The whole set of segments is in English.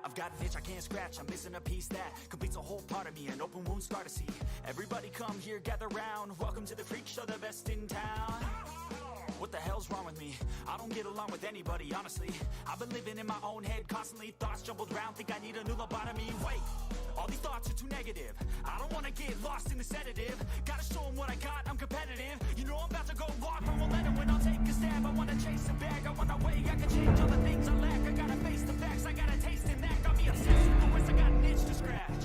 I've got an itch I can't scratch, I'm missing a piece that completes a whole part of me, an open wound scar to see. Everybody come here, gather round, welcome to the freak show, the best in town. What the hell's wrong with me? I don't get along with anybody, honestly. I've been living in my own head constantly, thoughts jumbled around, think I need a new lobotomy. Wait, all these thoughts are too negative. I don't wanna get lost in the sedative. Gotta show them what I got, I'm competitive. You know I'm about to go off, I won't let them win, I'll take a stab. I wanna chase a bag, I want a way I can change all the things I lack. I gotta face the facts, I got a taste in that. Got me obsessed with the West, I got an itch to scratch.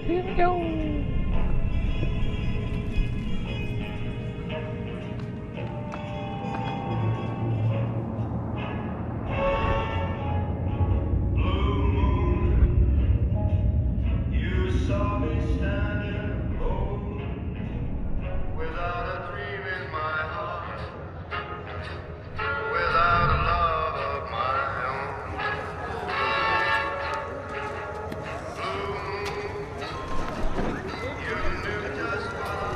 Here we go. You saw me standing alone, without a dream in my heart, without a love of my own. Blue moon, you knew just what I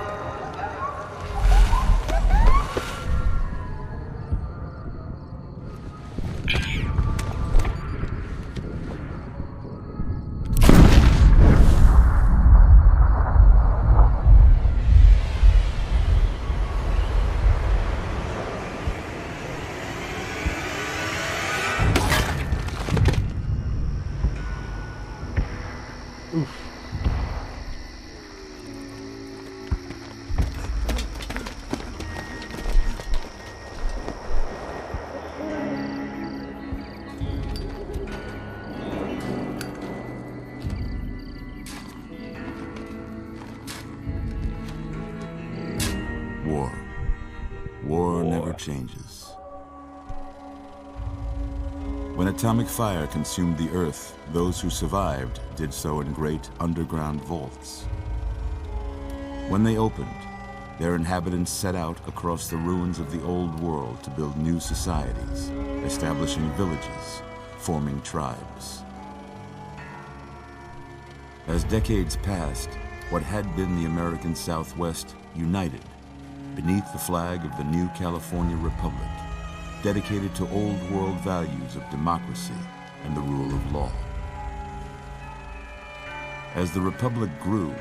War never changes. When atomic fire consumed the earth, those who survived did so in great underground vaults. When they opened, their inhabitants set out across the ruins of the old world to build new societies, establishing villages, forming tribes. As decades passed, what had been the American Southwest united beneath the flag of the new California Republic, dedicated to old world values of democracy and the rule of law. As the Republic grew,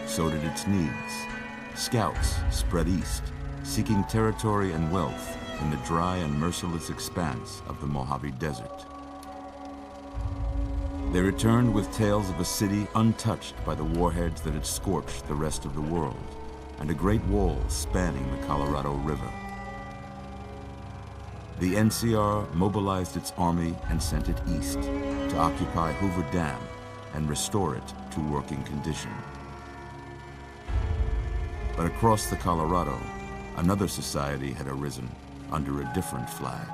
so did its needs. Scouts spread east, seeking territory and wealth in the dry and merciless expanse of the Mojave Desert. They returned with tales of a city untouched by the warheads that had scorched the rest of the world, and a great wall spanning the Colorado River. The NCR mobilized its army and sent it east to occupy Hoover Dam and restore it to working condition. But across the Colorado, another society had arisen under a different flag.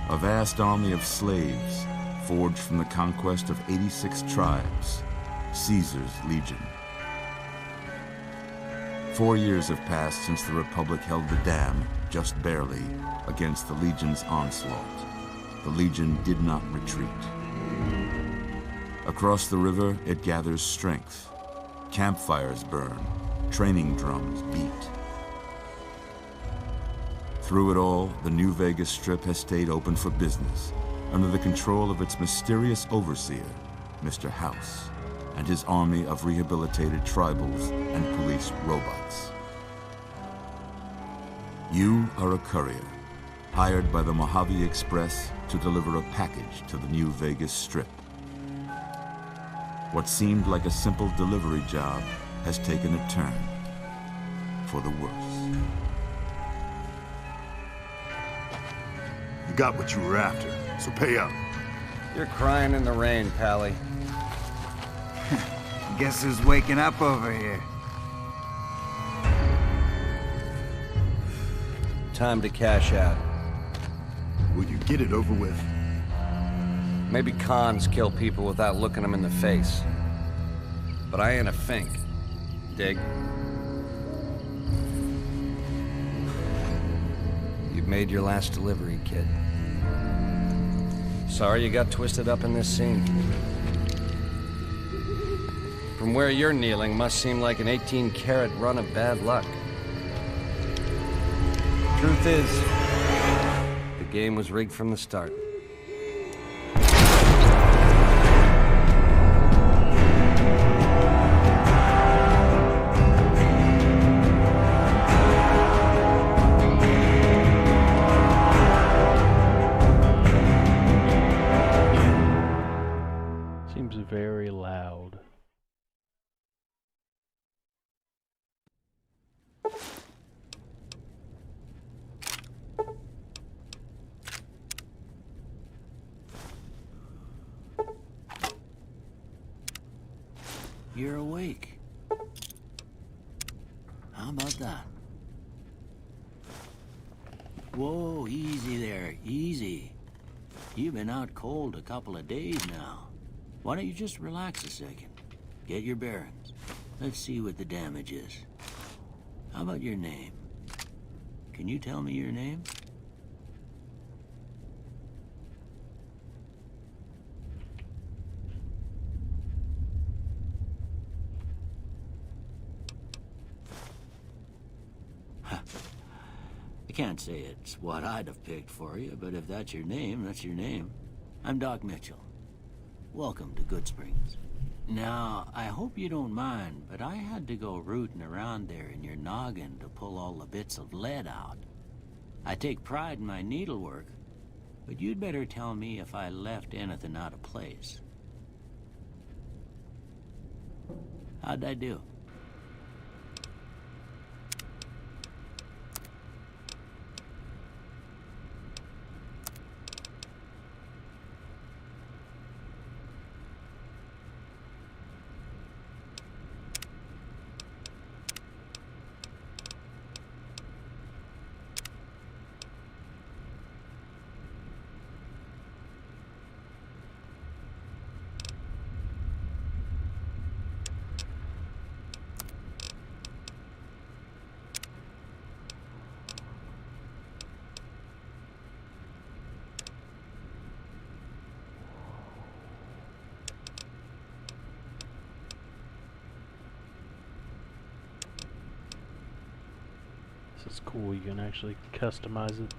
A vast army of slaves forged from the conquest of 86 tribes, Caesar's Legion. 4 years have passed since the Republic held the dam, just barely, against the Legion's onslaught. the Legion did not retreat. Across the river, it gathers strength. Campfires burn, training drums beat. Through it all, the New Vegas Strip has stayed open for business, under the control of its mysterious overseer, Mr. House, and his army of rehabilitated tribals and police robots. You are a courier, hired by the Mojave Express to deliver a package to the New Vegas Strip. What seemed like a simple delivery job has taken a turn for the worse. You got what you were after, so pay up. You're crying in the rain, Pally. Guess who's waking up over here? Time to cash out. Will you get it over with? Maybe cons kill people without looking them in the face. But I ain't a fink. Dig? You've made your last delivery, kid. Sorry you got twisted up in this scene. From where you're kneeling must seem like an 18-carat run of bad luck. Truth is, the game was rigged from the start. Seems very loud. You're awake. How about that? Whoa, easy there, easy. You've been out cold a couple of days now. Why don't you just relax a second? Get your bearings. Let's see what the damage is. How about your name? Can you tell me your name? I can't say it's what I'd have picked for you, but if that's your name, that's your name. I'm Doc Mitchell. Welcome to Goodsprings. Now, I hope you don't mind, but I had to go rooting around there in your noggin to pull all the bits of lead out. I take pride in my needlework, but you'd better tell me if I left anything out of place. How'd I do? This is cool, you can actually customize it.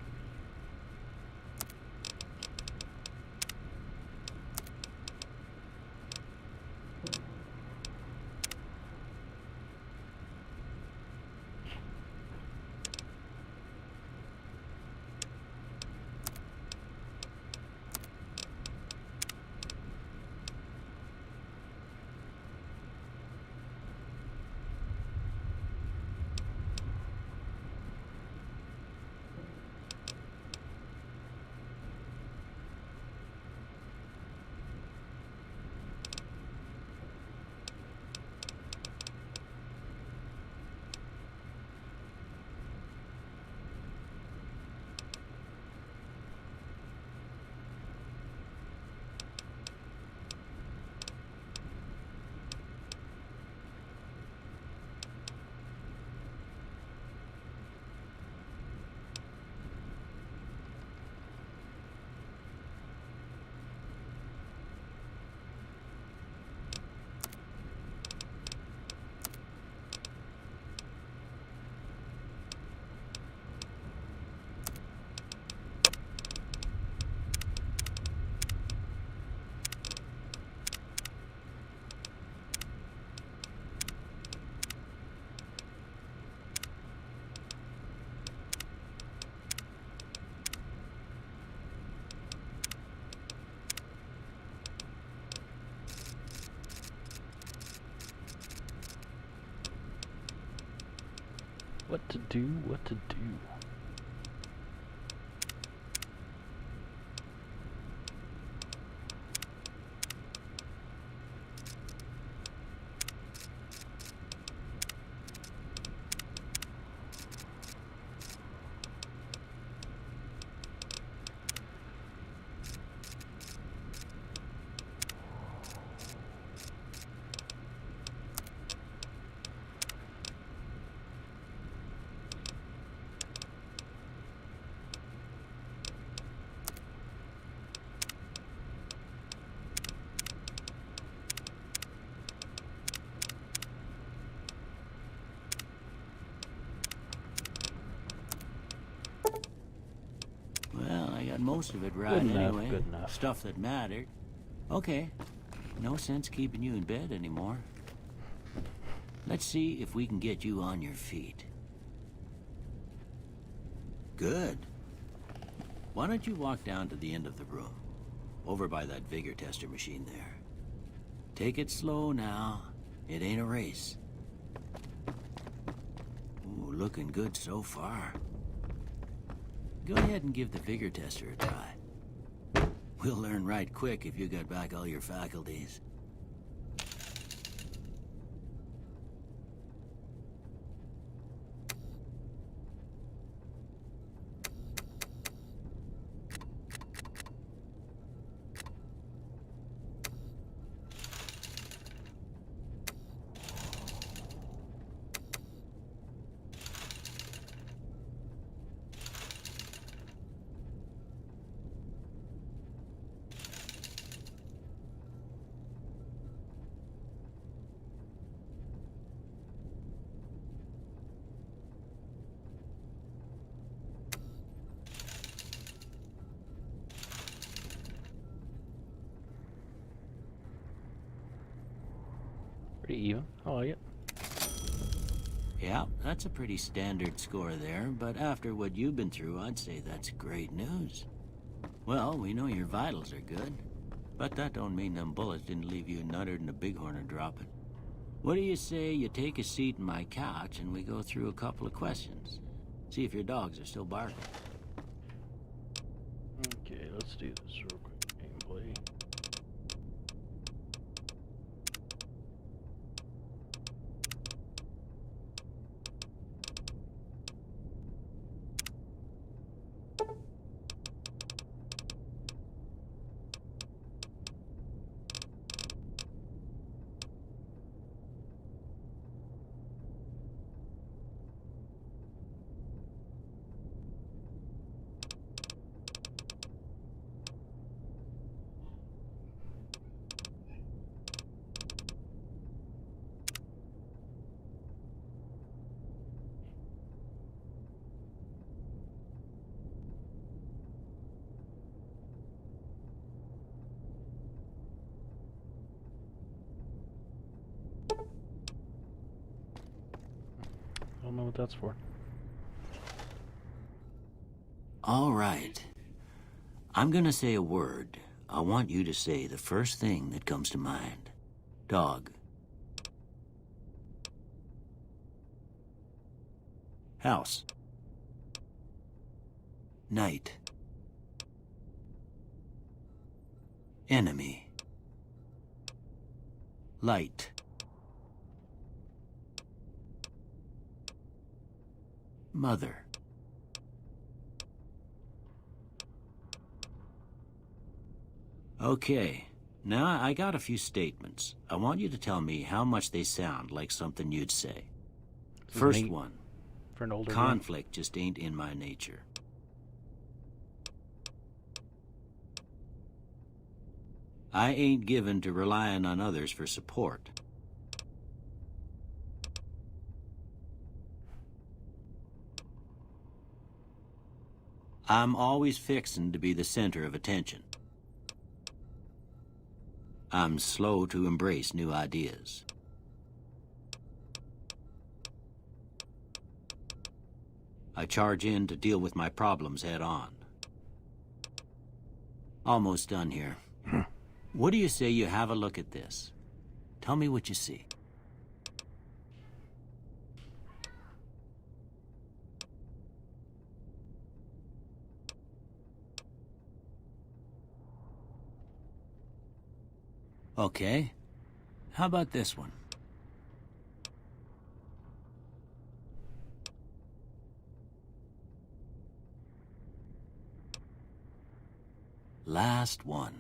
do what to do. Well, I got most of it right Good enough, anyway. good enough. Stuff that mattered. Okay. No sense keeping you in bed anymore. Let's see if we can get you on your feet. Good. Why don't you walk down to the end of the room? Over by that vigor tester machine there. Take it slow now. It ain't a race. Ooh, looking good so far. Go ahead and give the vigor tester a try. We'll learn right quick if you got back all your faculties. Pretty even. I like it. Yeah, that's a pretty standard score there, but after what you've been through, I'd say that's great news. Well, we know your vitals are good, but that don't mean them bullets didn't leave you nuttered and a bighorn are dropping. What do you say you take a seat in my couch and we go through a couple of questions? See if your dogs are still barking. Okay, let's do this real quick. Gameplay. I don't know what that's for. All right. I'm gonna say a word. I want you to say the first thing that comes to mind. Dog. House. Night. Enemy. Light. Mother. Okay, now I got a few statements. I want you to tell me how much they sound like something you'd say. First neat one, for an older conflict just ain't in my nature. I ain't given to relying on others for support. I'm always fixin' to be the center of attention. I'm slow to embrace new ideas. I charge in to deal with my problems head on. Almost done here. What do you say you have a look at this? Tell me what you see. Okay. How about this one? Last one.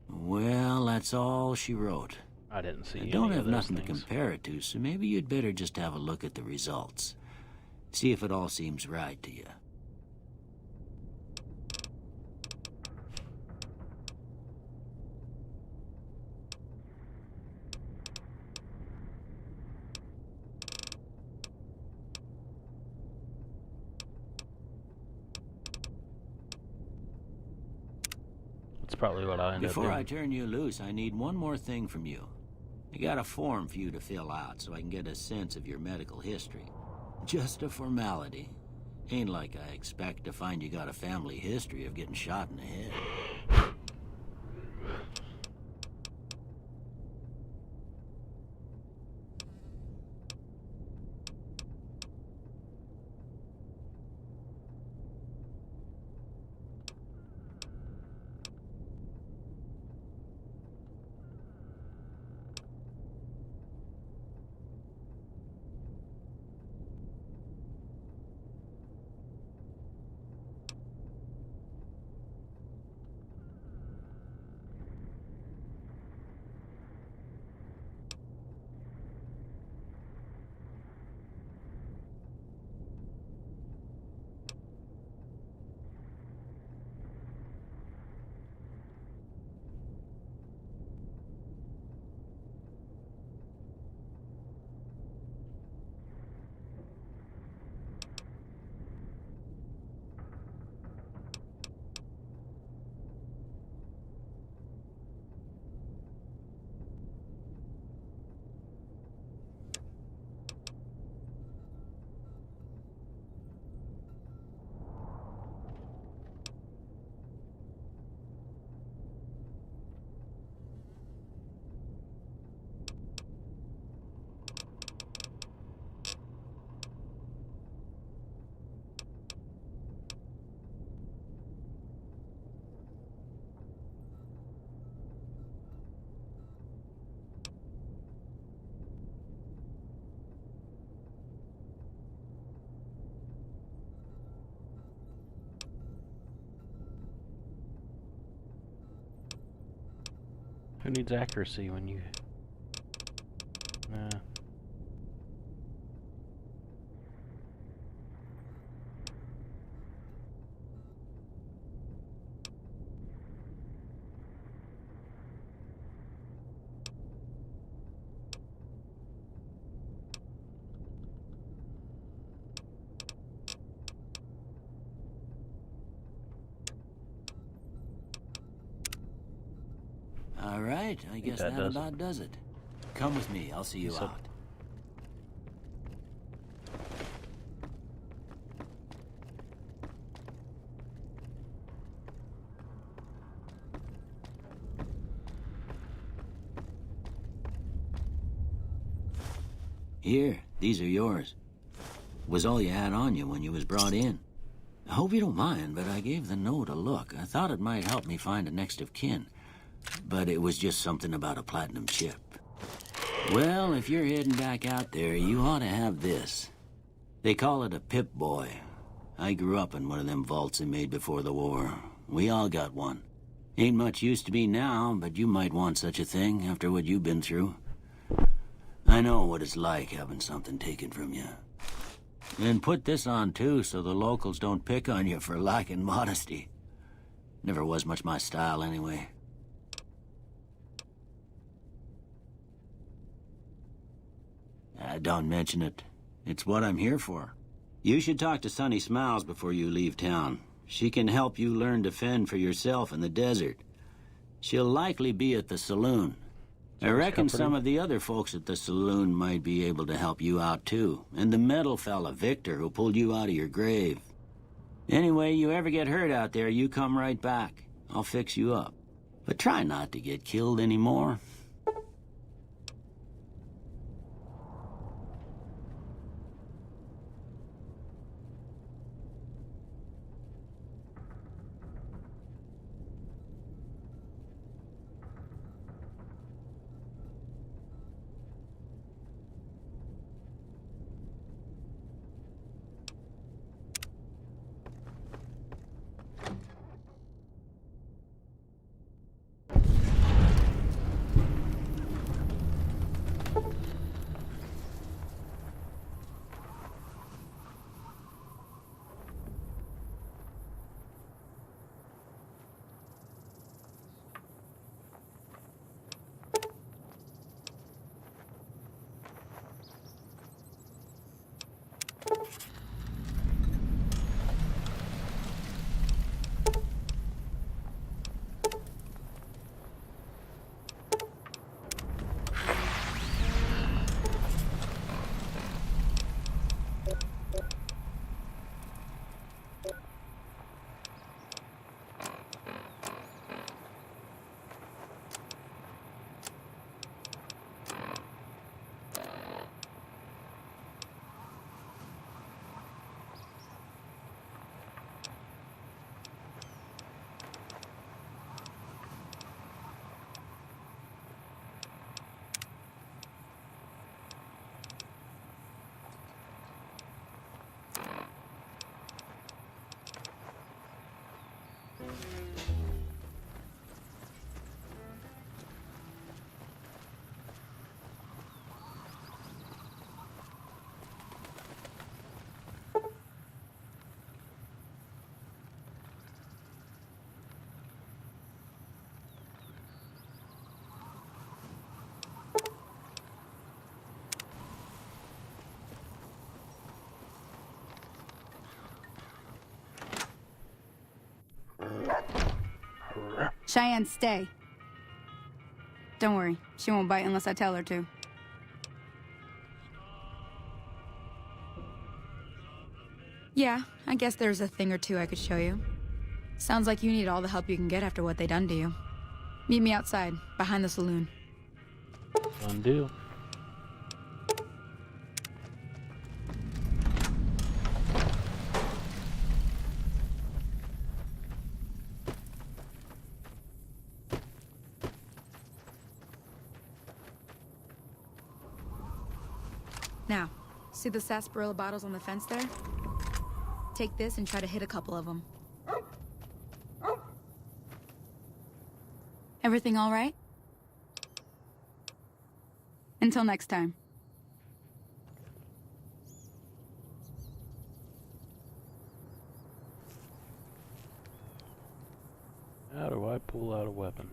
Well, that's all she wrote. I didn't see I any don't of have those nothing to things. compare it to, so maybe you'd better just have a look at the results. See if it all seems right to you. That's probably what I ended up Before I doing. turn you loose, I need one more thing from you. I got a form for you to fill out so I can get a sense of your medical history. Just a formality. Ain't like I expect to find you got a family history of getting shot in the head. Who needs accuracy when you... Nah. All right, I guess that that does it. about does it. Come with me, I'll see you So- out. Here, these are yours. Was all you had on you when you was brought in. I hope you don't mind, but I gave the note a look. I thought it might help me find a next of kin. But it was just something about a platinum chip. Well, if you're heading back out there, you ought to have this. They call it a Pip-Boy. I grew up in one of them vaults they made before the war. We all got one. Ain't much use to me now, but you might want such a thing after what you've been through. I know what it's like having something taken from you. And put this on, too, so the locals don't pick on you for lacking modesty. Never was much my style, anyway. Don't mention it. It's what I'm here for. You should talk to Sunny Smiles before you leave town. She can help you learn to fend for yourself in the desert. She'll likely be at the saloon. I reckon some of the other folks at the saloon might be able to help you out, too. And the metal fella, Victor, who pulled you out of your grave. Anyway, you ever get hurt out there, you come right back. I'll fix you up. But try not to get killed anymore. Cheyenne, stay. Don't worry, she won't bite unless I tell her to. Yeah, I guess there's a thing or two I could show you. Sounds like you need all the help you can get after what they done to you. Meet me outside, behind the saloon. Done deal. Now, see the sarsaparilla bottles on the fence there? Take this and try to hit a couple of them. Everything all right? Until next time. How do I pull out a weapon?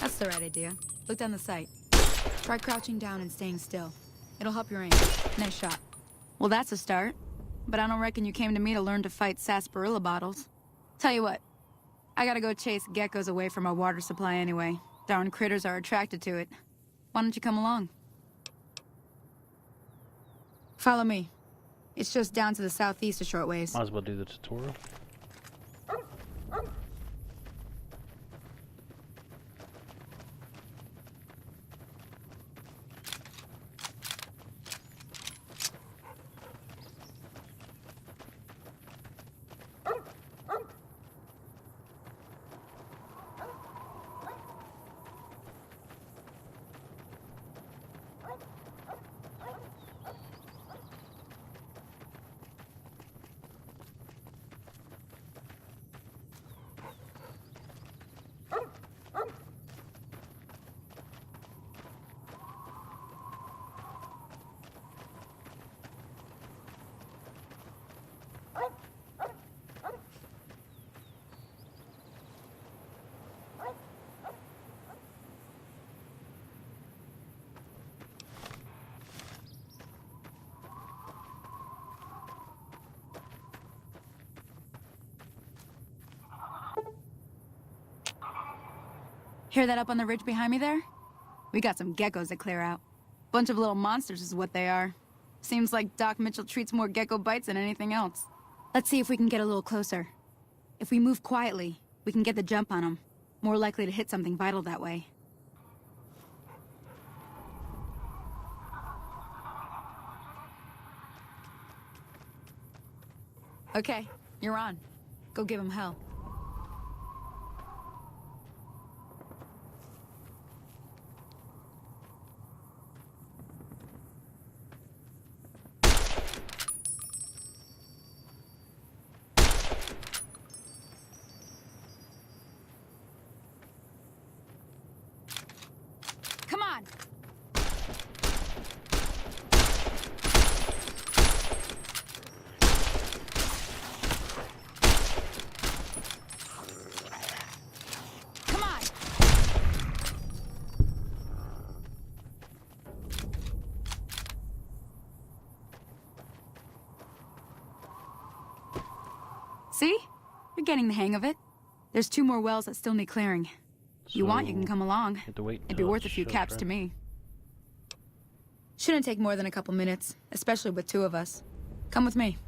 That's the right idea. Look down the sight. Try crouching down and staying still. It'll help your aim. Nice shot. Well, that's a start. But I don't reckon you came to me to learn to fight sarsaparilla bottles. Tell you what, I gotta go chase geckos away from our water supply anyway. Darn critters are attracted to it. Why don't you come along? Follow me. It's just down to the southeast a short ways. Might as well do the tutorial. Hear that up on the ridge behind me there? We got some geckos to clear out. Bunch of little monsters is what they are. Seems like Doc Mitchell treats more gecko bites than anything else. Let's see if we can get a little closer. If we move quietly, we can get the jump on them. More likely to hit something vital that way. Okay, you're on. Go give him hell. Come on! Come on! See? You're getting the hang of it. There's 2 more wells that still need clearing. You want, you can come along. Have to wait It'd be until worth it a few shows, caps right? to me. Shouldn't take more than a couple minutes, especially with 2 of us. Come with me.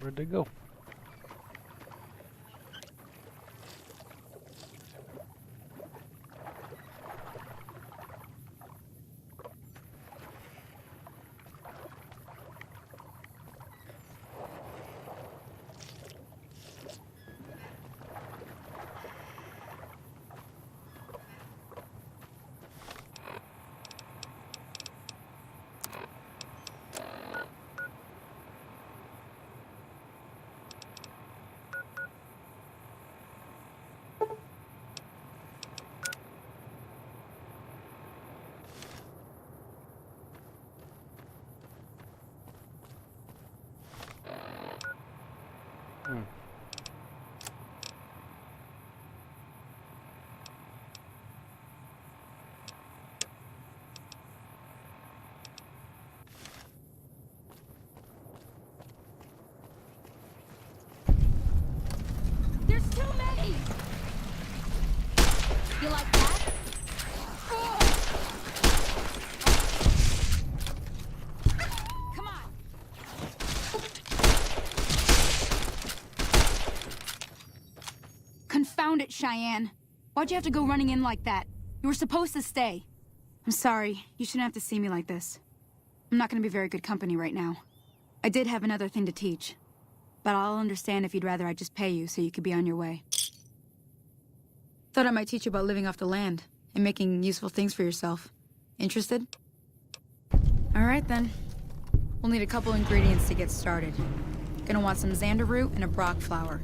Where'd they go? There's too many! You like that? Come on! Confound it, Cheyenne. Why'd you have to go running in like that? You were supposed to stay. I'm sorry. You shouldn't have to see me like this. I'm not gonna be very good company right now. I did have another thing to teach. But I'll understand if you'd rather I just pay you so you could be on your way. Thought I might teach you about living off the land and making useful things for yourself. Interested? All right, then. We'll need a couple ingredients to get started. Gonna want some xander root and a brock flower.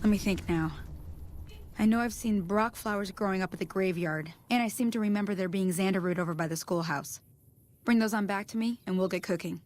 Let me think now. I know I've seen brock flowers growing up at the graveyard, and I seem to remember there being xander root over by the schoolhouse. Bring those on back to me, and we'll get cooking.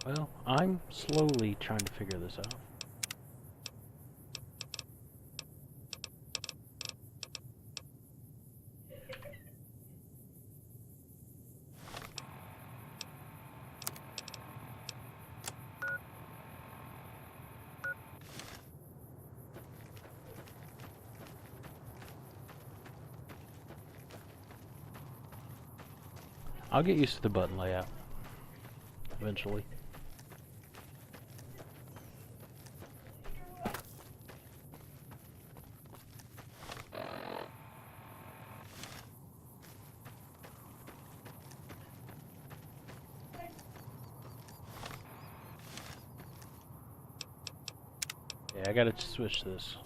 Well, I'm slowly trying to figure this out. I'll get used to the button layout eventually. Yeah, I gotta switch this.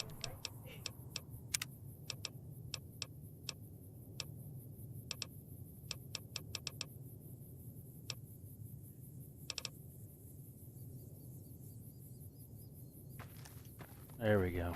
There we go.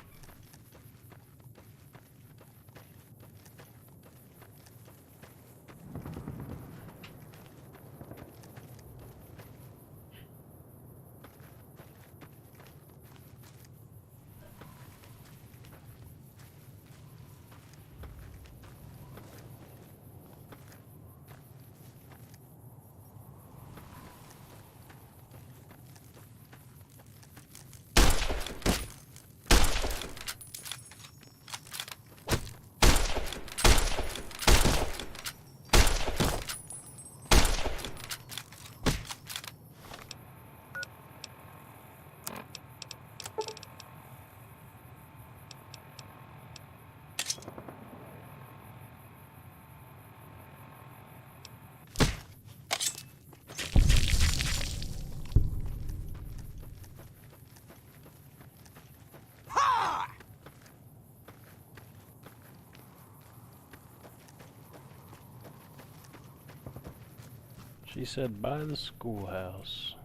She said by the schoolhouse.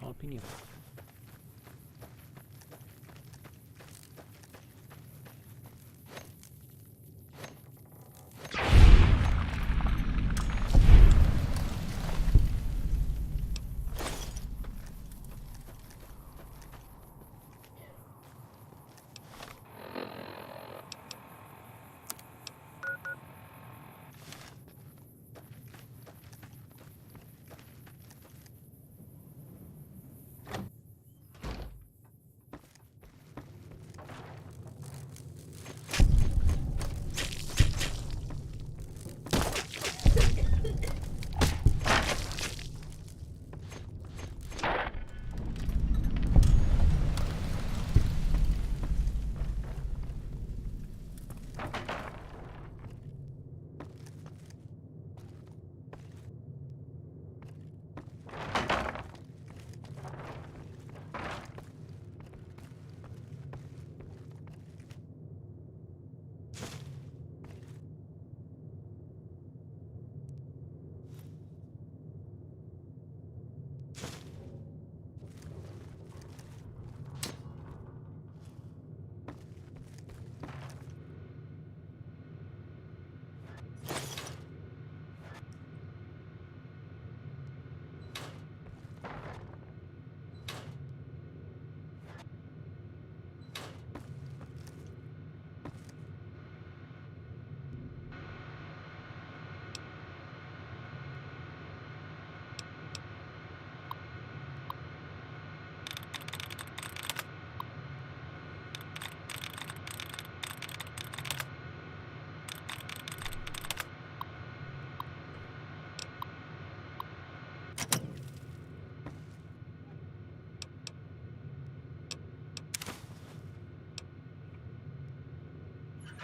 Jalapeno.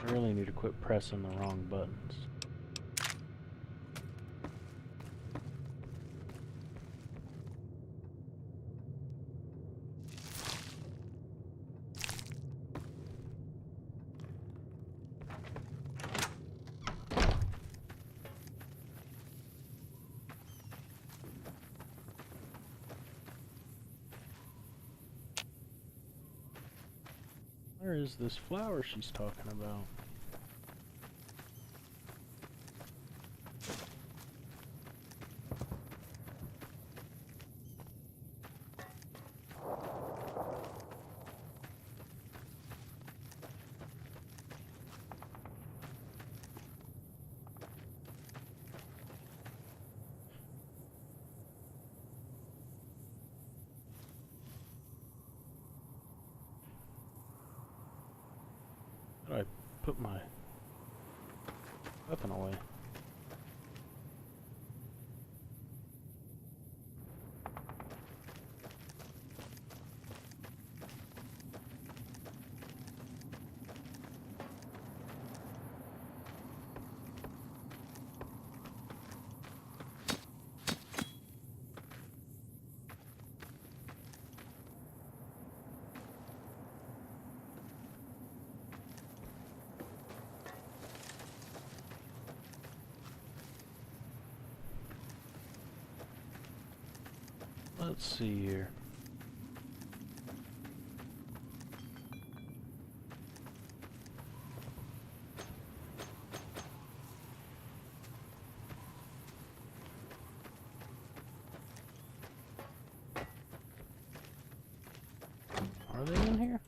I really need to quit pressing the wrong buttons. Where is this flower she's talking about? How do I put my weapon away? Let's see here. Are they in here?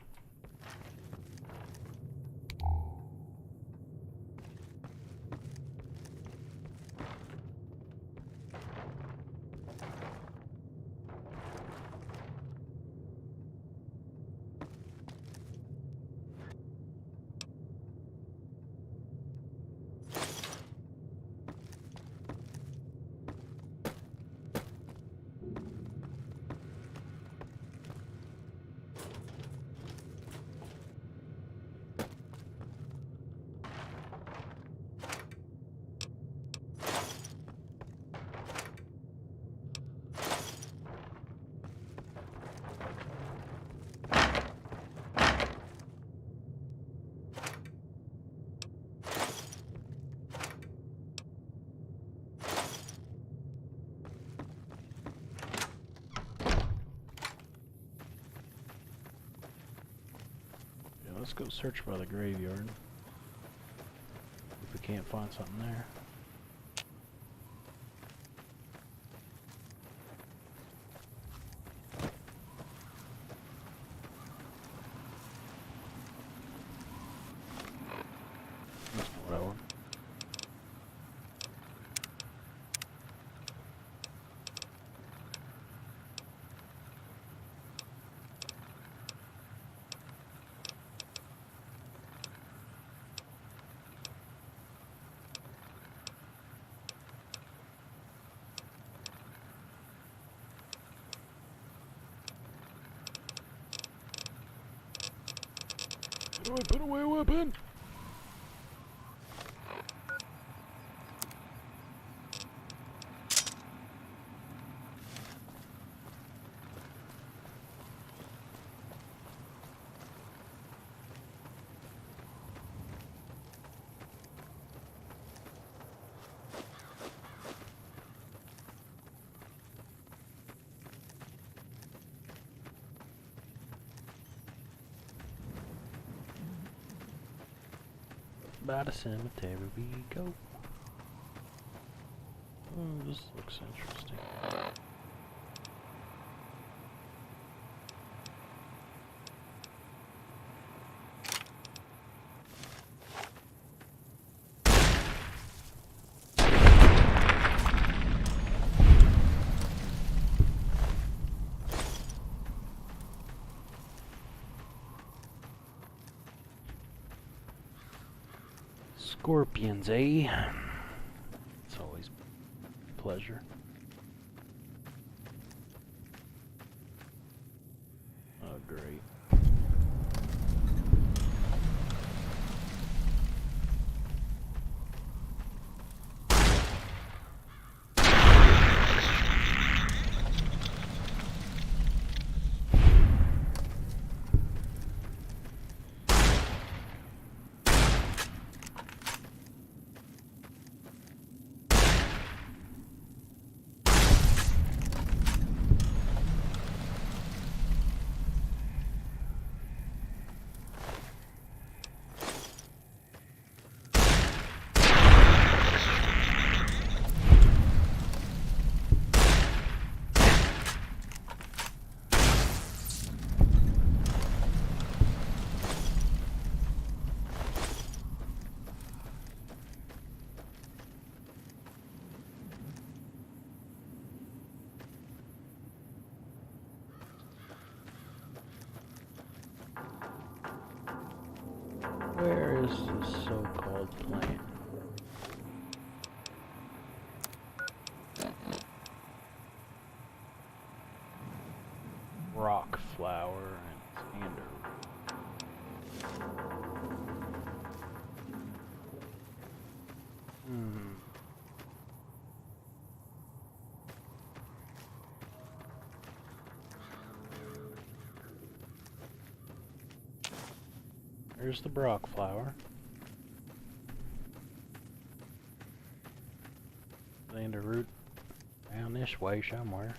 Let's go search by the graveyard. If we can't find something there. Whatever. Put away a weapon! By the cemetery we go. Oh, this looks interesting. Scorpions, eh? It's always a pleasure. Oh, great. Where is this so-called plant? Rock flower and sander. There's the Brock flower. Sander root down this way somewhere.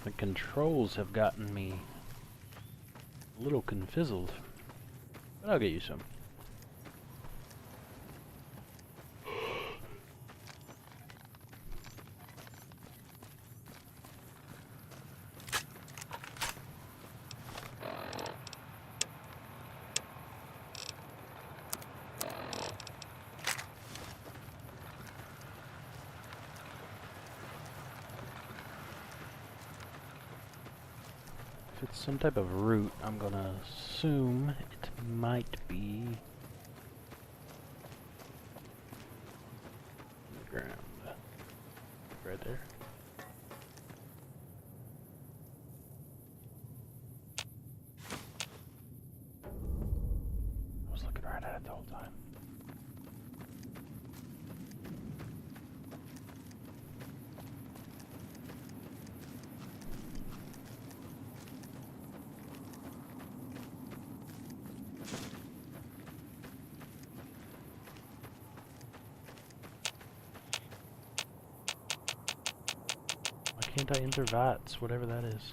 The controls have gotten me a little confizzled, but I'll get you some. If it's some type of root, I'm gonna assume it might be the ground. Right there. I was looking right at it the whole time. Anti-intervites, whatever that is.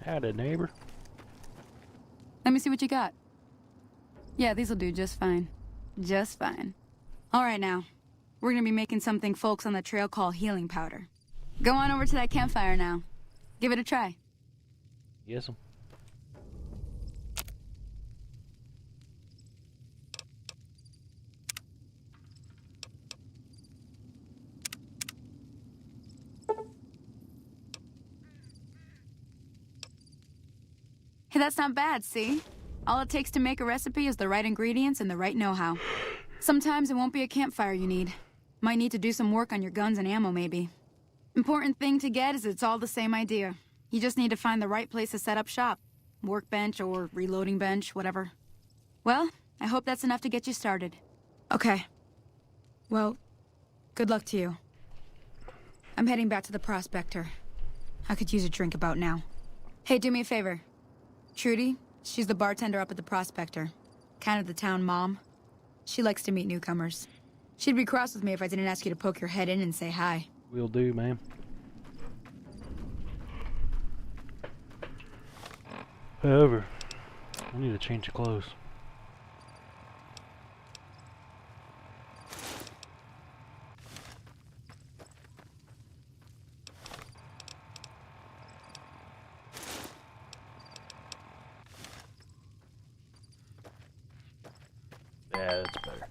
Howdy, neighbor. Let me see what you got. Yeah, these'll do just fine. Just fine. All right, now. We're gonna be making something folks on the trail call healing powder. Go on over to that campfire now. Give it a try. Yes, Hey, that's not bad, see? All it takes to make a recipe is the right ingredients and the right know-how. Sometimes it won't be a campfire you need. Might need to do some work on your guns and ammo, maybe. Important thing to get is it's all the same idea. You just need to find the right place to set up shop. Workbench or reloading bench, whatever. Well, I hope that's enough to get you started. Okay. Well, good luck to you. I'm heading back to the Prospector. I could use a drink about now. Hey, do me a favor. Trudy, she's the bartender up at the Prospector. Kind of the town mom. She likes to meet newcomers. She'd be cross with me if I didn't ask you to poke your head in and say hi. will do, ma'am. However, I need to change of clothes. Yeah, that's better.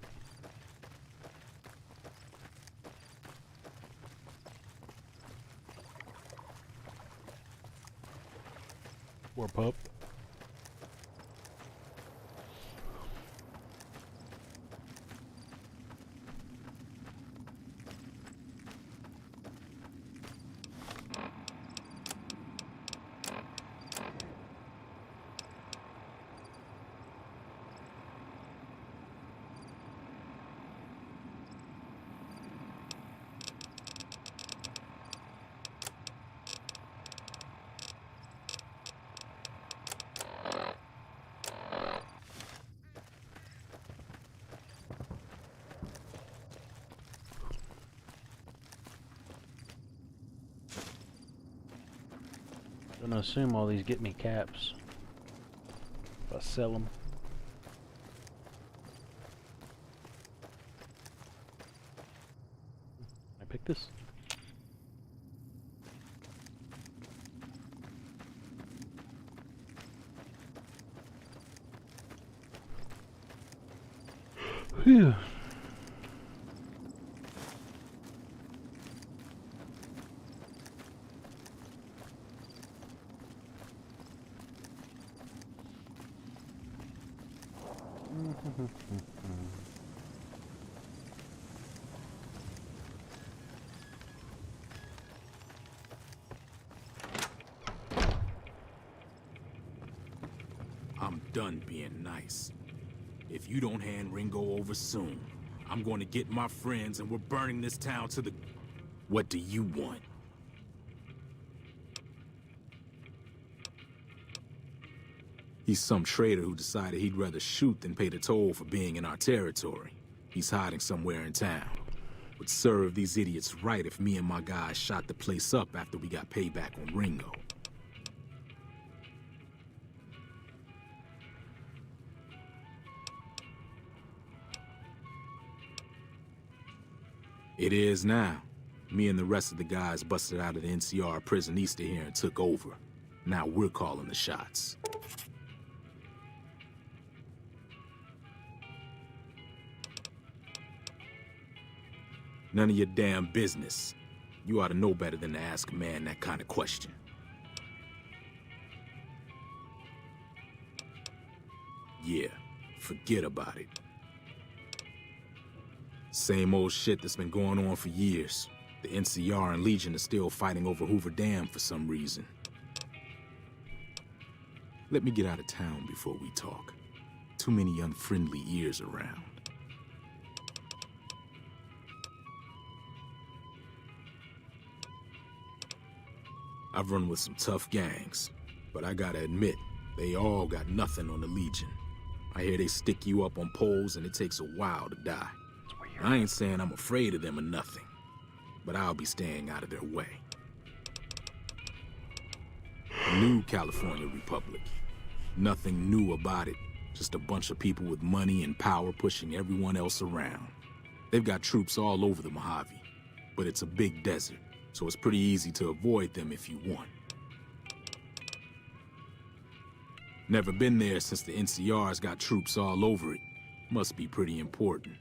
Poor pup. I'm gonna assume all these get me caps if I sell them. Can I pick this? Phew. I'm done being nice. If you don't hand Ringo over soon, I'm going to get my friends and we're burning this town to the... What do you want? He's some traitor who decided he'd rather shoot than pay the toll for being in our territory. He's hiding somewhere in town. Would serve these idiots right if me and my guys shot the place up after we got payback on Ringo. It is now. Me and the rest of the guys busted out of the NCR prison east of here and took over. Now we're calling the shots. None of your damn business. You ought to know better than to ask a man that kind of question. Yeah, forget about it. Same old shit that's been going on for years. The NCR and Legion are still fighting over Hoover Dam for some reason. Let me get out of town before we talk. Too many unfriendly ears around. I've run with some tough gangs, but I gotta admit, they all got nothing on the Legion. I hear they stick you up on poles and it takes a while to die. I ain't saying I'm afraid of them or nothing, but I'll be staying out of their way. New California Republic. Nothing new about it, just a bunch of people with money and power pushing everyone else around. They've got troops all over the Mojave, but it's a big desert, so it's pretty easy to avoid them if you want. Never been there since the NCR's got troops all over it. Must be pretty important.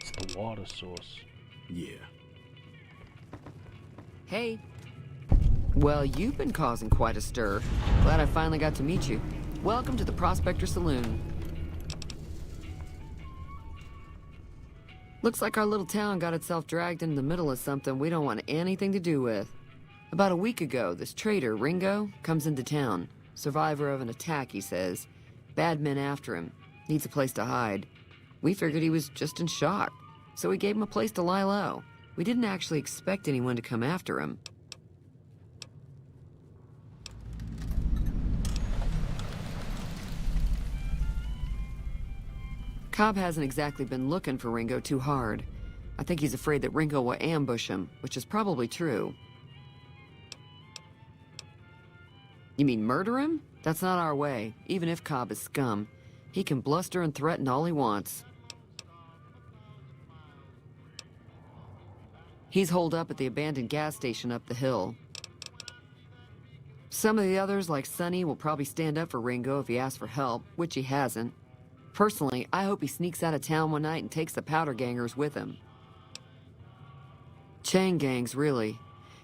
It's the water source. Yeah. Hey. Well, you've been causing quite a stir. Glad I finally got to meet you. Welcome to the Prospector Saloon. Looks like our little town got itself dragged into the middle of something we don't want anything to do with. About a week ago, this traitor, Ringo, comes into town. Survivor of an attack, he says. Bad men after him. Needs a place to hide. We figured he was just in shock, so we gave him a place to lie low. We didn't actually expect anyone to come after him. Cobb hasn't exactly been looking for Ringo too hard. I think he's afraid that Ringo will ambush him, which is probably true. You mean murder him? That's not our way, even if Cobb is scum. He can bluster and threaten all he wants. He's holed up at the abandoned gas station up the hill. Some of the others, like Sonny, will probably stand up for Ringo if he asks for help, which he hasn't. Personally, I hope he sneaks out of town one night and takes the powder gangers with him. Chain gangs, really.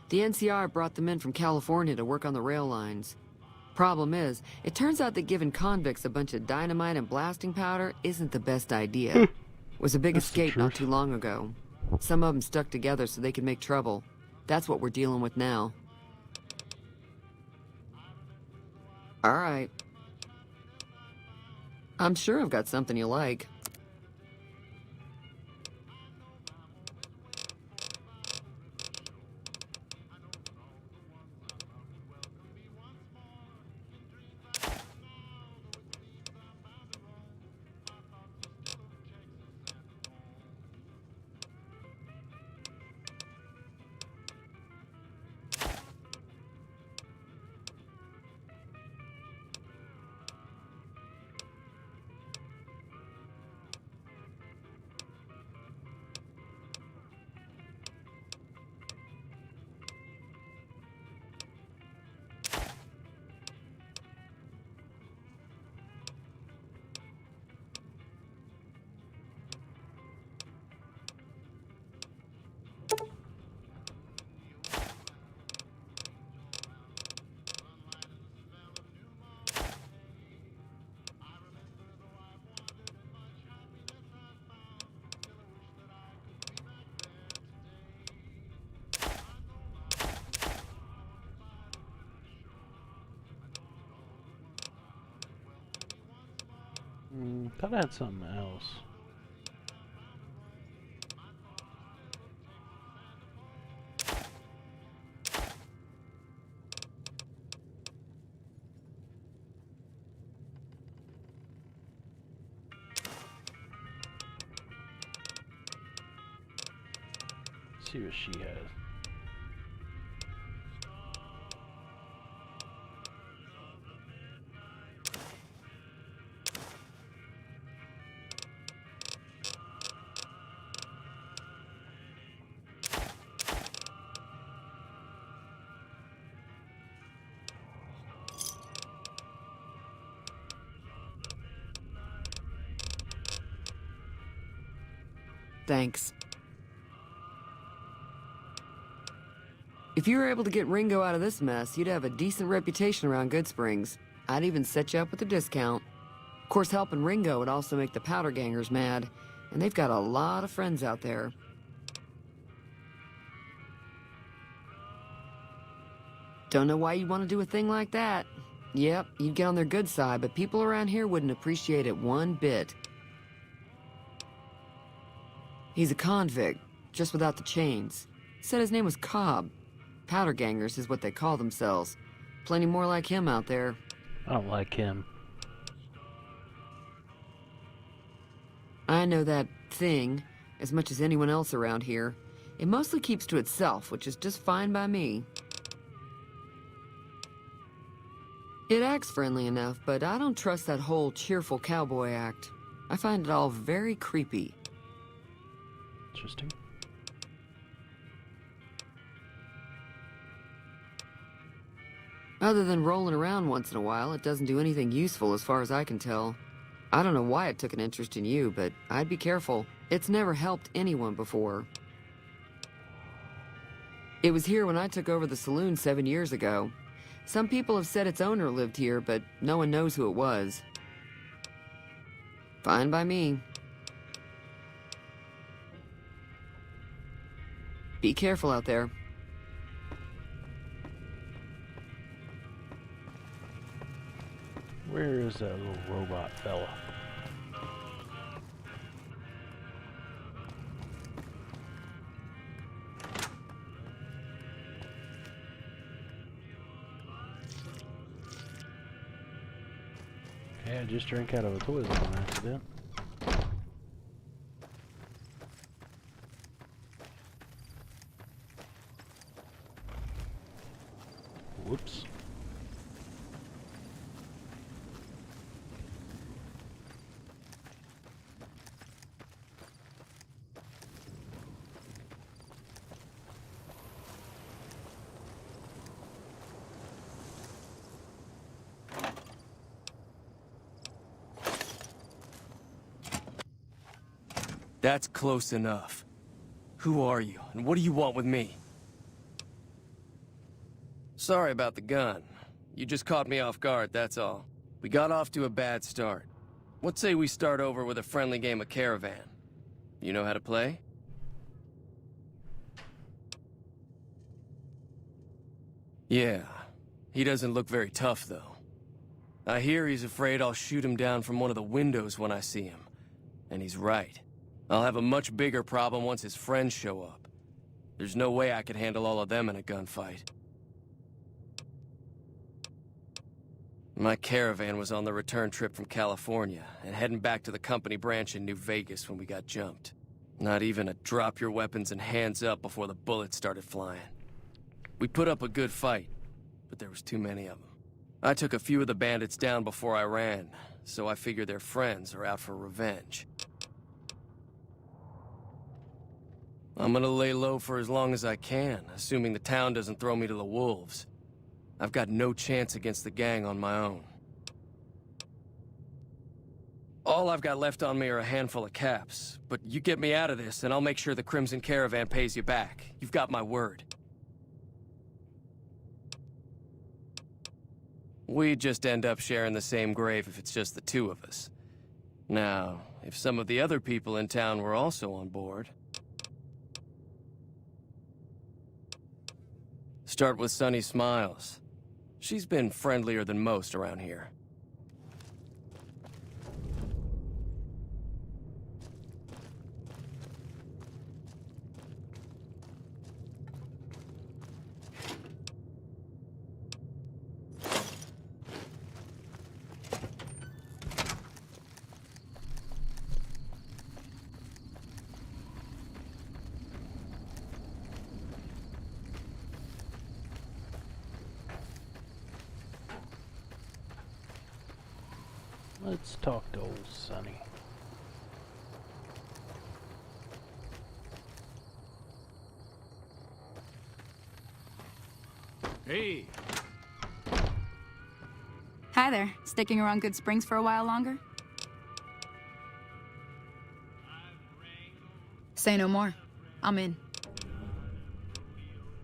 The NCR brought them in from California to work on the rail lines. Problem is, it turns out that giving convicts a bunch of dynamite and blasting powder isn't the best idea. It was a big escape not too long ago. Some of them stuck together so they could make trouble. That's what we're dealing with now. All right. I'm sure I've got something you like. Thought I had something else. Let's see what she has. Thanks. If you were able to get Ringo out of this mess, you'd have a decent reputation around Goodsprings. I'd even set you up with a discount. Of course, helping Ringo would also make the Powder Gangers mad, and they've got a lot of friends out there. Don't know why you'd want to do a thing like that. Yep, you'd get on their good side, but people around here wouldn't appreciate it one bit. He's a convict, just without the chains. Said his name was Cobb. Powder Gangers is what they call themselves. Plenty more like him out there. I don't like him. I know that thing as much as anyone else around here. It mostly keeps to itself, which is just fine by me. It acts friendly enough, but I don't trust that whole cheerful cowboy act. I find it all very creepy. Interesting. Other than rolling around once in a while, it doesn't do anything useful as far as I can tell. I don't know why it took an interest in you, but I'd be careful. It's never helped anyone before. It was here when I took over the saloon 7 years ago. Some people have said its owner lived here, but no one knows who it was. Fine by me. Be careful out there. Where is that little robot fella? Okay, I just drank out of a toilet on accident. Whoops. That's close enough. Who are you, and what do you want with me? Sorry about the gun. You just caught me off guard, that's all. We got off to a bad start. What say we start over with a friendly game of Caravan? You know how to play? Yeah. He doesn't look very tough, though. I hear he's afraid I'll shoot him down from one of the windows when I see him. And he's right. I'll have a much bigger problem once his friends show up. There's no way I could handle all of them in a gunfight. My Caravan was on the return trip from California, and heading back to the company branch in New Vegas when we got jumped. Not even a drop your weapons and hands up before the bullets started flying. We put up a good fight, but there was too many of them. I took a few of the bandits down before I ran, so I figure their friends are out for revenge. I'm gonna lay low for as long as I can, assuming the town doesn't throw me to the wolves. I've got no chance against the gang on my own. All I've got left on me are a handful of caps, but you get me out of this and I'll make sure the Crimson Caravan pays you back. You've got my word. We'd just end up sharing the same grave if it's just the two of us. Now, if some of the other people in town were also on board... Start with Sunny Smiles. She's been friendlier than most around here. Let's talk to old Sonny. Hey! Hi there. Sticking around Goodsprings for a while longer? Say no more. I'm in.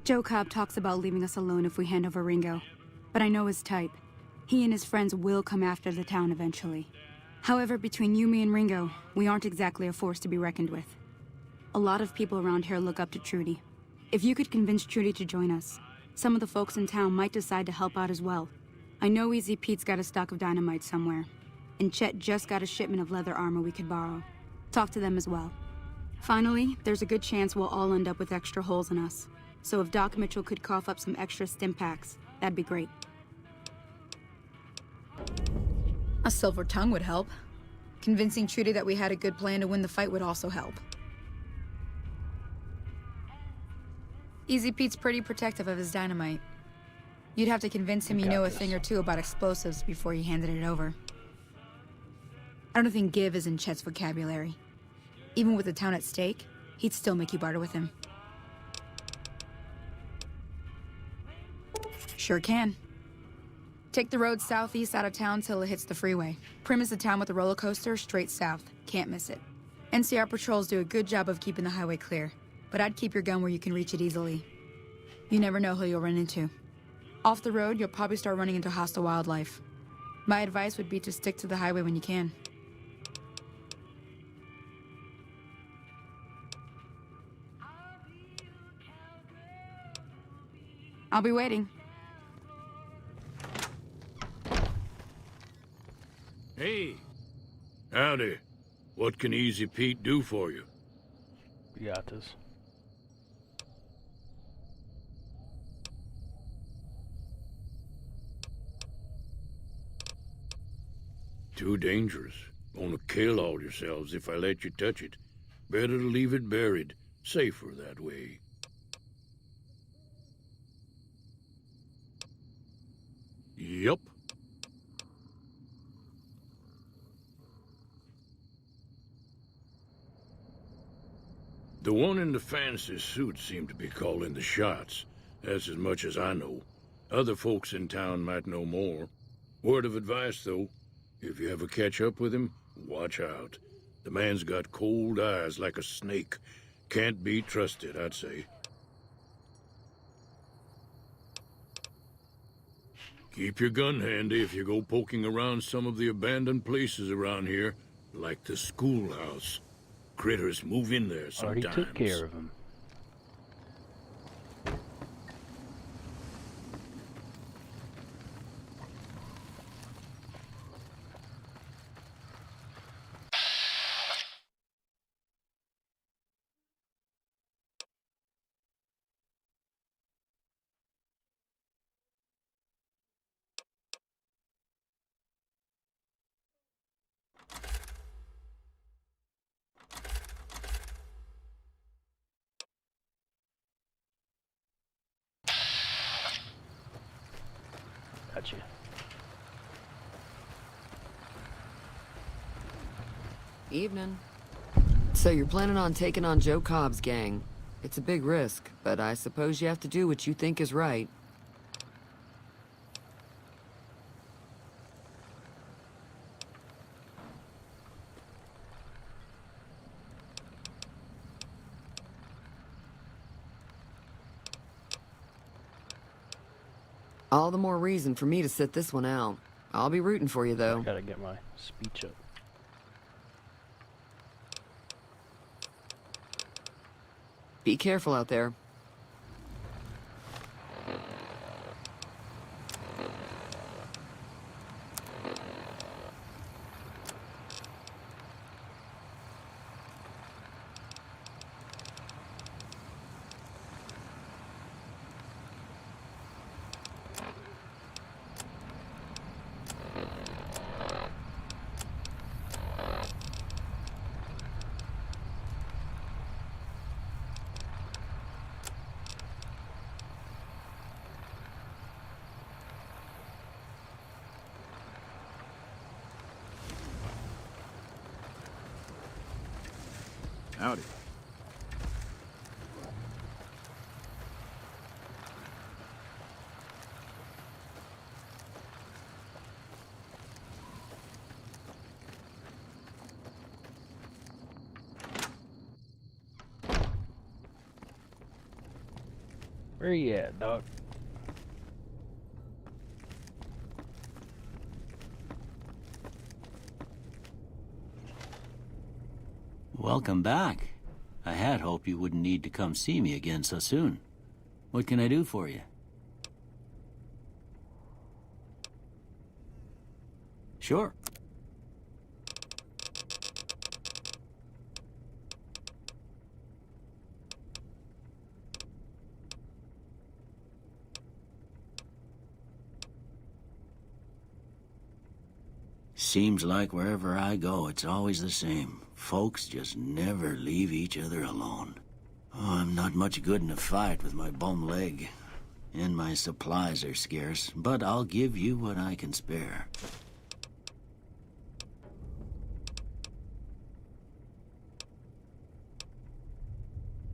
Joe Cobb talks about leaving us alone if we hand over Ringo, but I know his type. He and his friends will come after the town eventually. However, between you, me, and Ringo, we aren't exactly a force to be reckoned with. A lot of people around here look up to Trudy. If you could convince Trudy to join us, some of the folks in town might decide to help out as well. I know Easy Pete's got a stock of dynamite somewhere, and Chet just got a shipment of leather armor we could borrow. Talk to them as well. Finally, there's a good chance we'll all end up with extra holes in us. So if Doc Mitchell could cough up some extra stim packs, that'd be great. A silver tongue would help. Convincing Trudy that we had a good plan to win the fight would also help. Easy Pete's pretty protective of his dynamite. You'd have to convince him you know a thing or two about explosives before you handed it over. I don't think give is in Chet's vocabulary. Even with the town at stake, he'd still make you barter with him. Sure can. Take the road southeast out of town till it hits the freeway. Prim is the town with the roller coaster straight south. Can't miss it. NCR patrols do a good job of keeping the highway clear, but I'd keep your gun where you can reach it easily. You never know who you'll run into. Off the road, you'll probably start running into hostile wildlife. My advice would be to stick to the highway when you can. I'll be waiting. Hey. Howdy. What can Easy Pete do for you? We got this. Too dangerous. Gonna kill all yourselves if I let you touch it. Better to leave it buried. Safer that way. Yup. The one in the fancy suit seemed to be calling the shots. That's as much as I know. Other folks in town might know more. Word of advice, though. If you ever catch up with him, watch out. The man's got cold eyes like a snake. Can't be trusted, I'd say. Keep your gun handy if you go poking around some of the abandoned places around here, like the schoolhouse. Critters move in there sometimes. Already took care of him. Gotcha. Evening. So you're planning on taking on Joe Cobb's gang. It's a big risk, but I suppose you have to do what you think is right. All the more reason for me to sit this one out. I'll be rooting for you, though. I gotta get my speech up. Be careful out there. Howdy. Where you at, Doc? Welcome back. I had hoped you wouldn't need to come see me again so soon. What can I do for you? Sure. Seems like wherever I go, it's always the same. Folks just never leave each other alone. Oh, I'm not much good in a fight with my bum leg. And my supplies are scarce, but I'll give you what I can spare.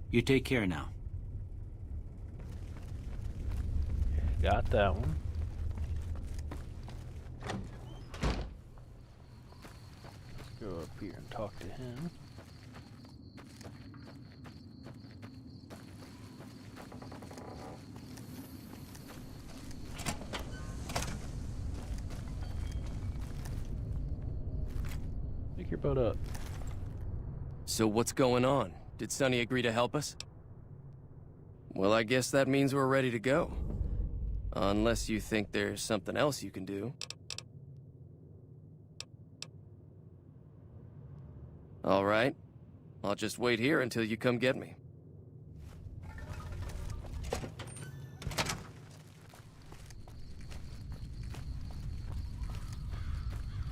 You take care now. Got that one. Let's go up here and talk to him. Pick your butt up. So what's going on? Did Sonny agree to help us? Well, I guess that means we're ready to go. Unless you think there's something else you can do. All right. I'll just wait here until you come get me.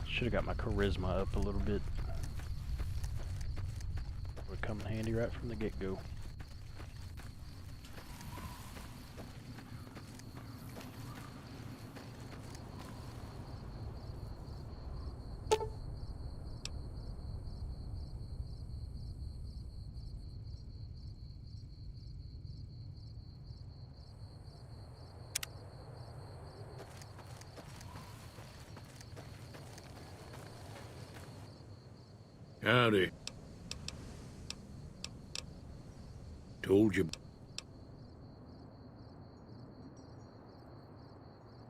Should have got my charisma up a little bit. Would come in handy right from the get-go. Howdy. Told you.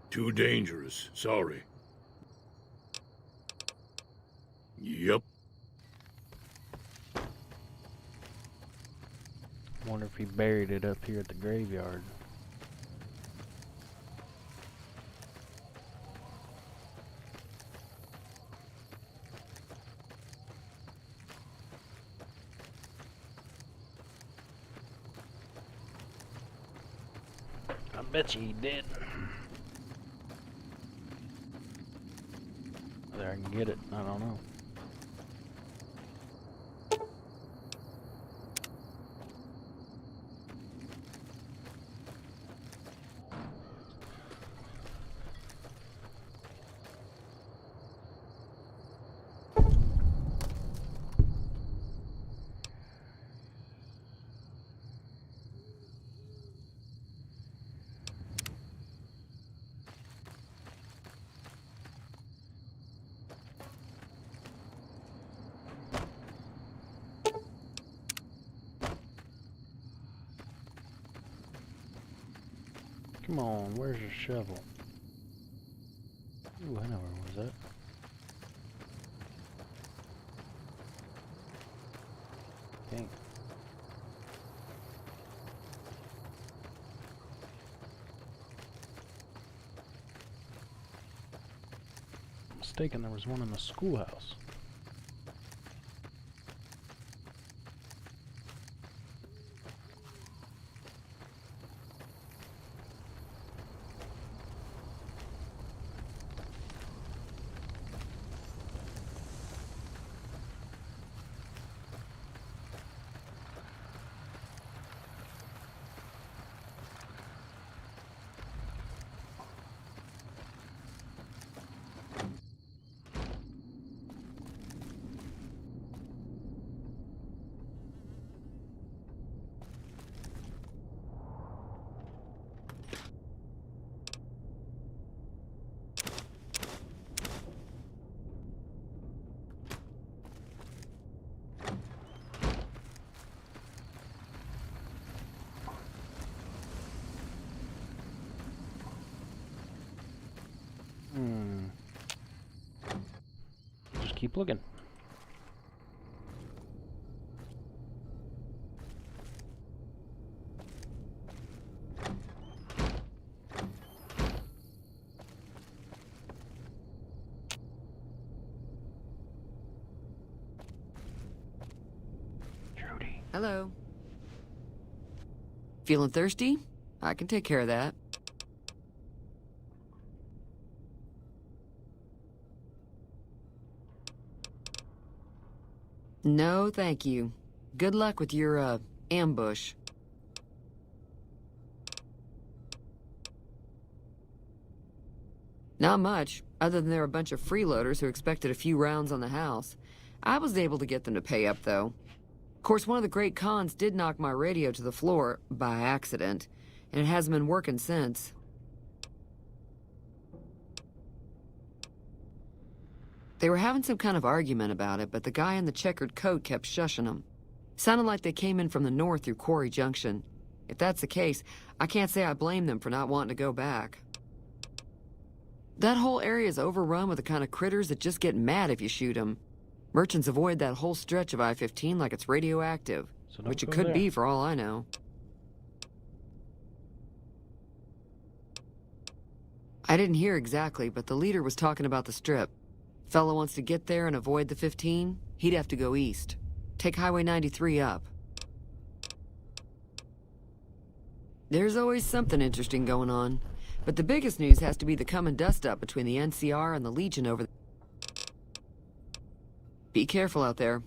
Too dangerous. Sorry. Yep. Wonder if he buried it up here at the graveyard. I bet you he did. Whether I can get it, I don't know. Come on, where's your shovel? Ooh, I know where was that. Dang. I'm mistaken, there was one in the schoolhouse. keep looking. Hello. Feeling thirsty? I can take care of that. No, thank you. Good luck with your, ambush. Not much, other than they're a bunch of freeloaders who expected a few rounds on the house. I was able to get them to pay up, though. Of course, one of the great cons did knock my radio to the floor, by accident, and it hasn't been working since. They were having some kind of argument about it, but the guy in the checkered coat kept shushing them. Sounded like they came in from the north through Quarry Junction. If that's the case, I can't say I blame them for not wanting to go back. That whole area is overrun with the kind of critters that just get mad if you shoot them. Merchants avoid that whole stretch of I-15 like it's radioactive, which it could be for all I know. I didn't hear exactly, but the leader was talking about the Strip. Fellow wants to get there and avoid the 15, he'd have to go east. Take Highway 93 up. There's always something interesting going on, but the biggest news has to be the coming dust-up between the NCR and the Legion over the... Be careful out there.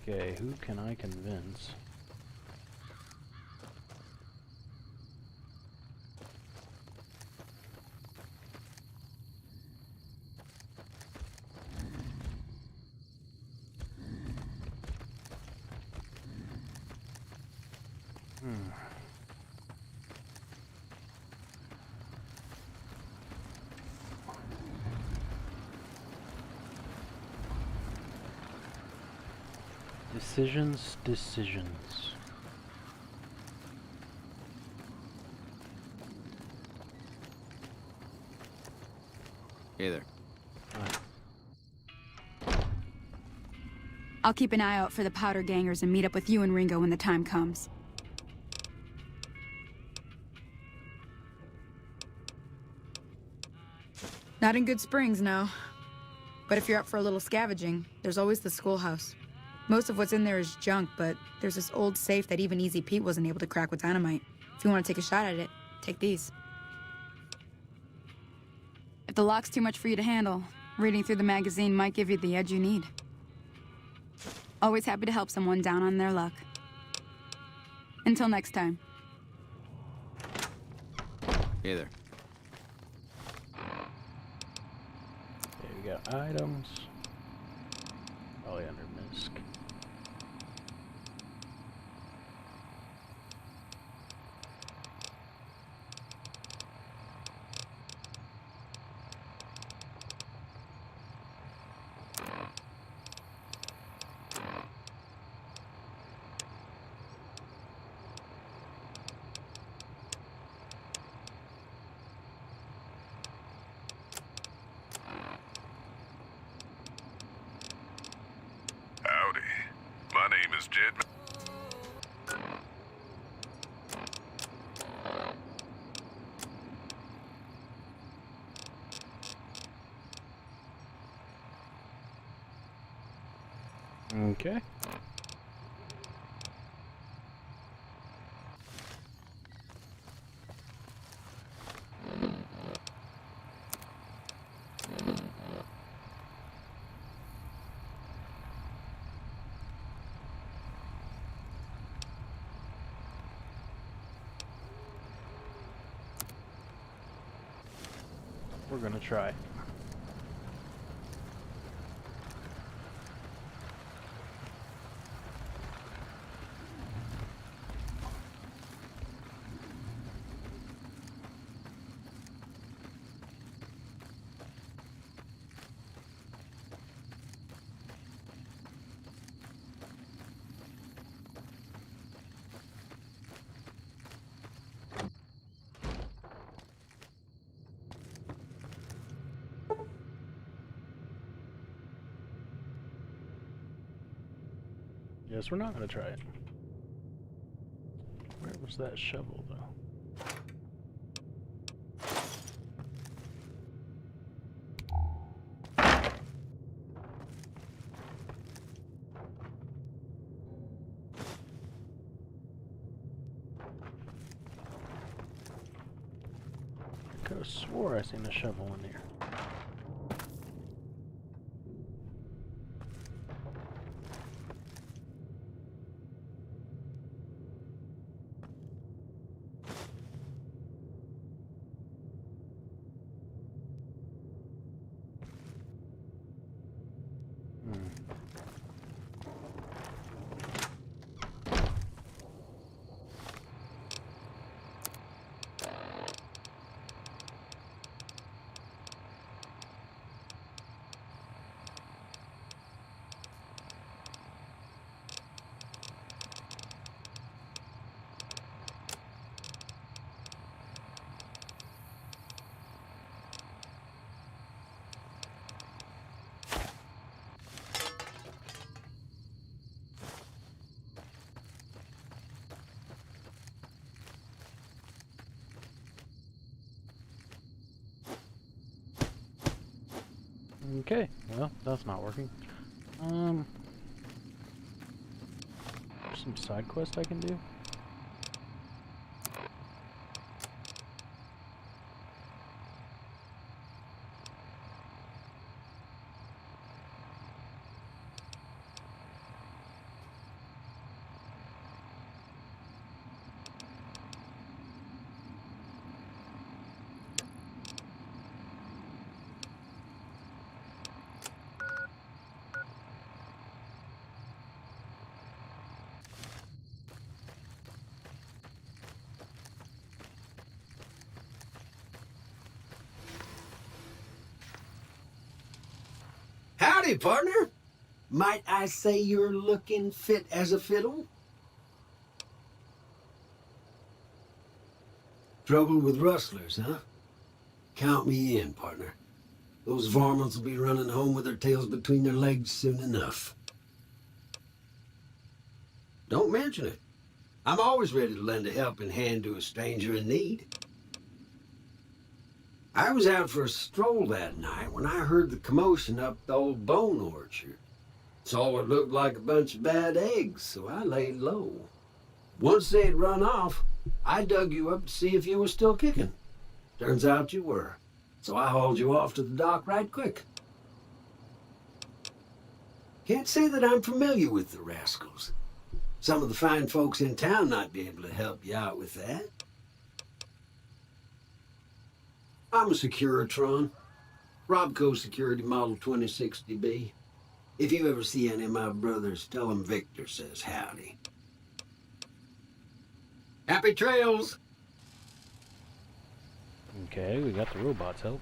Okay, who can I convince? Decisions. Hey there. I'll keep an eye out for the powder gangers and meet up with you and Ringo when the time comes. Not in Good Springs, no. But if you're up for a little scavenging, there's always the schoolhouse. Most of what's in there is junk, but there's this old safe that even Easy Pete wasn't able to crack with dynamite. If you want to take a shot at it, take these. If the lock's too much for you to handle, reading through the magazine might give you the edge you need. Always happy to help someone down on their luck. Until next time. Hey there. Okay, we got items. Probably under MISC. Howdy. My name is Jed. Okay. We're gonna try. guess we're not gonna try it. Where was that shovel, though? I could have swore I seen a shovel in here. Okay, well, that's not working. There's some side quest I can do. Howdy, partner. Might I say you're looking fit as a fiddle? Trouble with rustlers, huh? Count me in, partner. Those varmints will be running home with their tails between their legs soon enough. Don't mention it. I'm always ready to lend a helping hand to a stranger in need. I was out for a stroll that night when I heard the commotion up the old bone orchard. Saw what looked like a bunch of bad eggs, so I laid low. Once they had run off, I dug you up to see if you were still kicking. Turns out you were, so I hauled you off to the dock right quick. Can't say that I'm familiar with the rascals. Some of the fine folks in town might be able to help you out with that. I'm a Securitron. Robco Security Model 2060B. If you ever see any of my brothers, tell them Victor says howdy. Happy trails! Okay, we got the robot's help.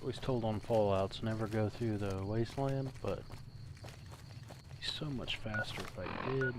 Always told on Fallouts never go through the wasteland, but it'd be so much faster if I did.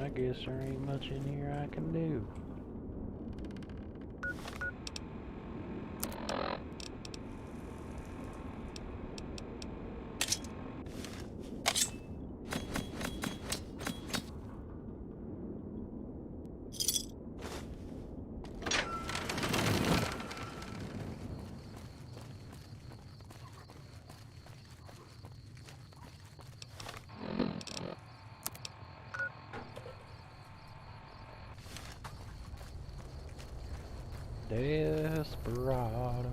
I guess there ain't much in here I can do. Desperado.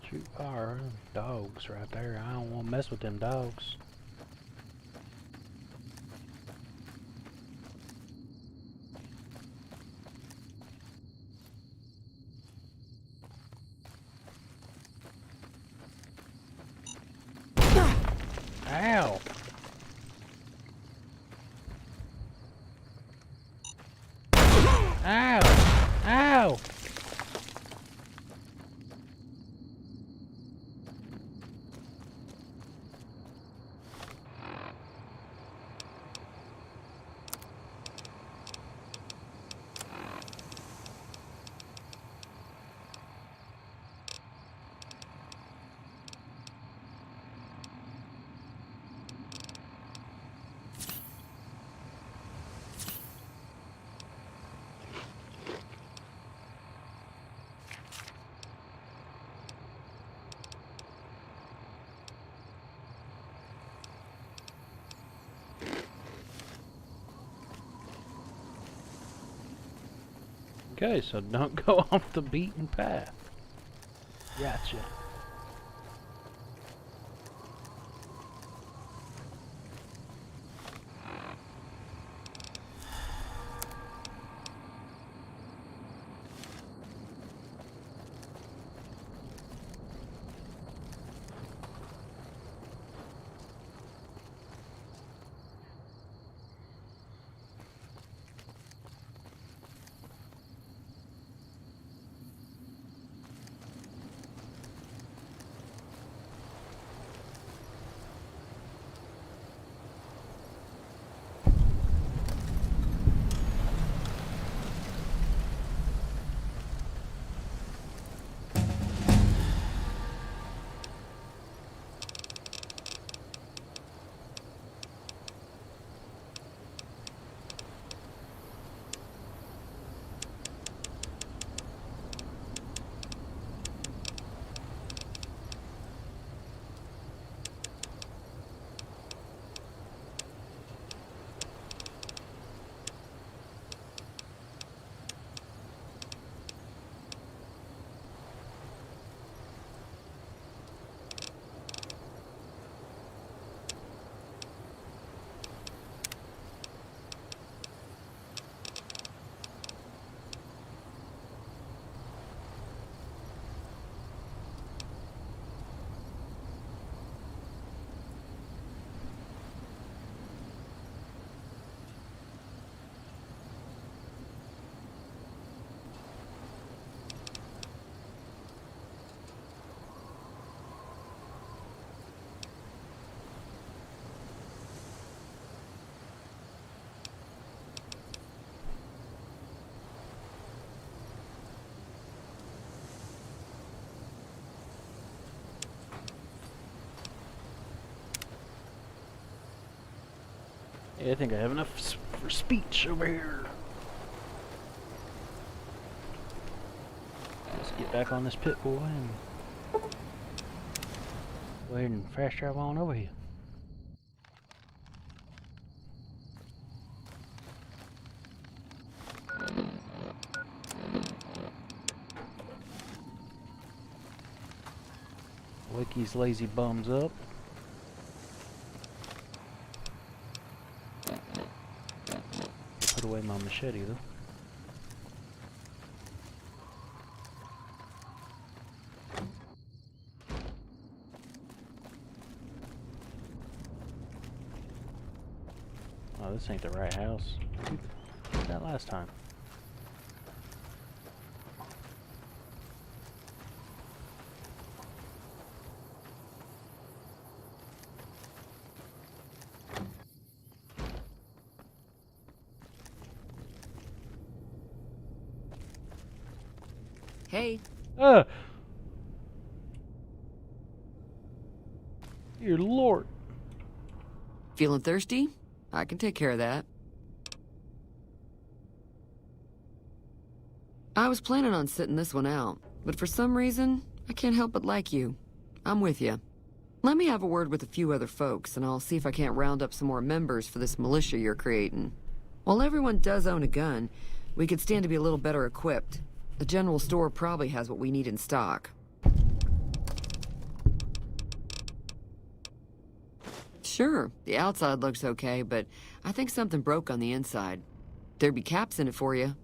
Shoot fire, dogs right there. I don't want to mess with them dogs. Ow! Ow! Ow! Okay, so don't go off the beaten path. Gotcha. Yeah, I think I have enough for speech over here. Let's get back on this pit boy and go ahead and fast travel on over here. Boy, wake these lazy bums up. Put away my machete though. Oh, this ain't the right house. We did that last time. Hey. Dear Lord. Feeling thirsty? I can take care of that. I was planning on sitting this one out, but for some reason, I can't help but like you. I'm with you. Let me have a word with a few other folks, and I'll see if I can't round up some more members for this militia you're creating. While everyone does own a gun, we could stand to be a little better equipped. The general store probably has what we need in stock. Sure, the outside looks okay, but I think something broke on the inside. There'd be caps in it for you.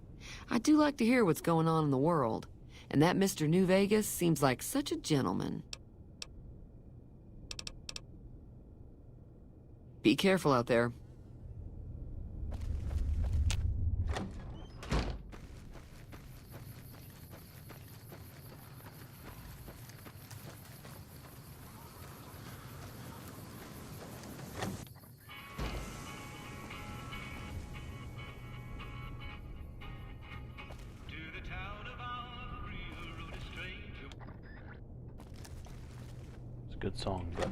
I do like to hear what's going on in the world, and that Mr. New Vegas seems like such a gentleman. Be careful out there. It's a good song, but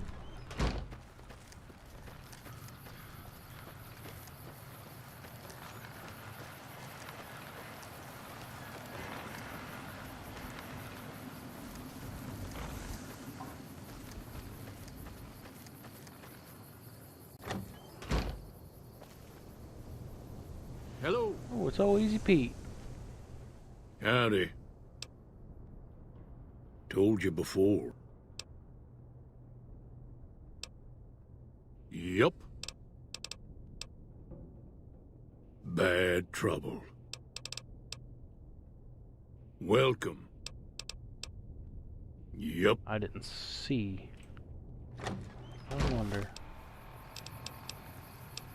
Hello. oh, it's all Easy Pete. Howdy. Told you before. Yup. Bad trouble. Welcome. Yup. I didn't see. I wonder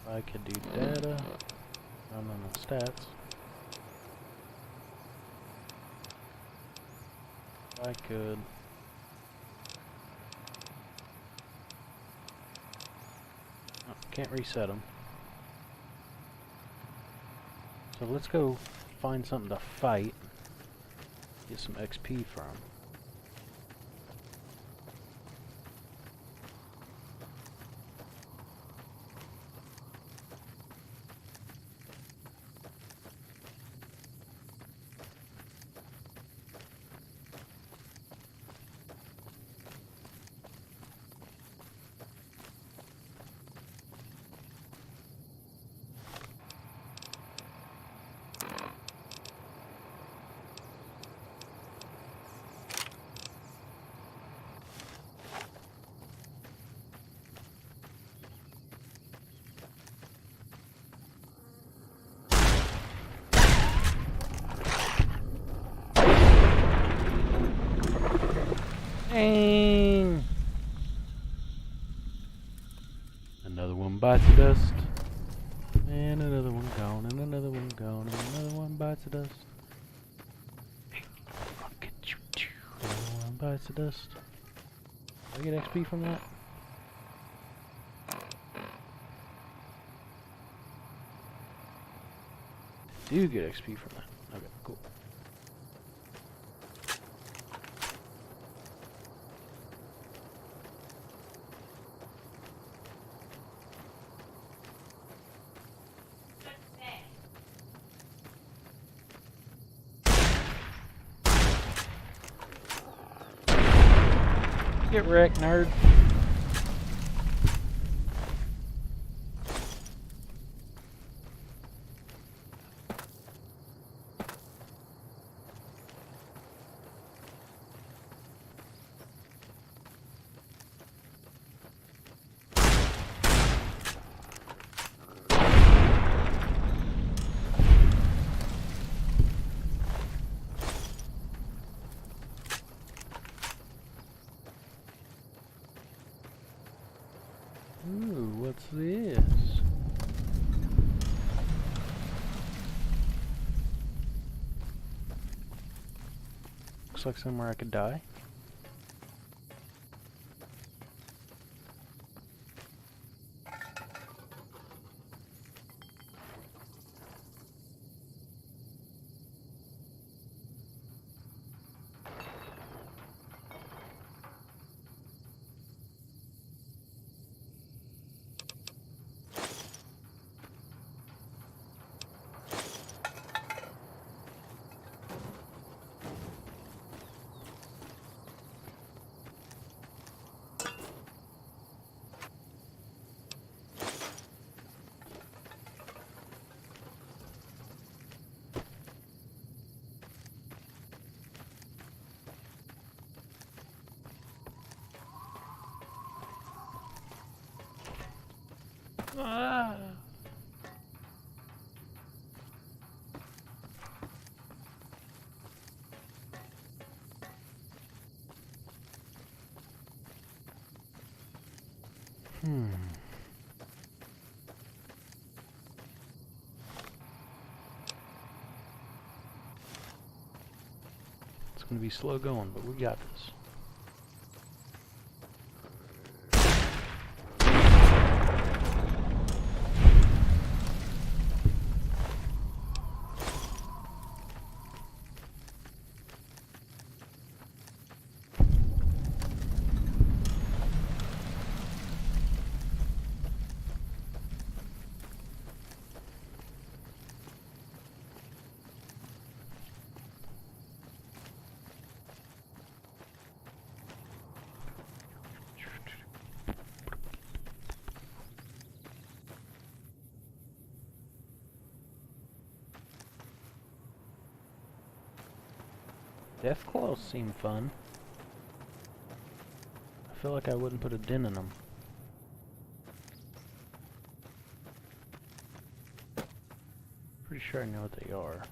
if I could do data. Run on the stats. If I could. Oh, can't reset them. So let's go find something to fight. Get some XP from. Dang. Another one bites the dust. And another one gone, and another one gone, and another one bites the dust. Another one bites the dust. Do I get XP from that? I do get XP from that. Okay, cool. Get wrecked, nerd. Ooh, what's this? Looks like somewhere I could die. Ah. It's gonna be slow going, but we got this. Deathclaws seem fun. I feel like I wouldn't put a dent in them. Pretty sure I know what they are.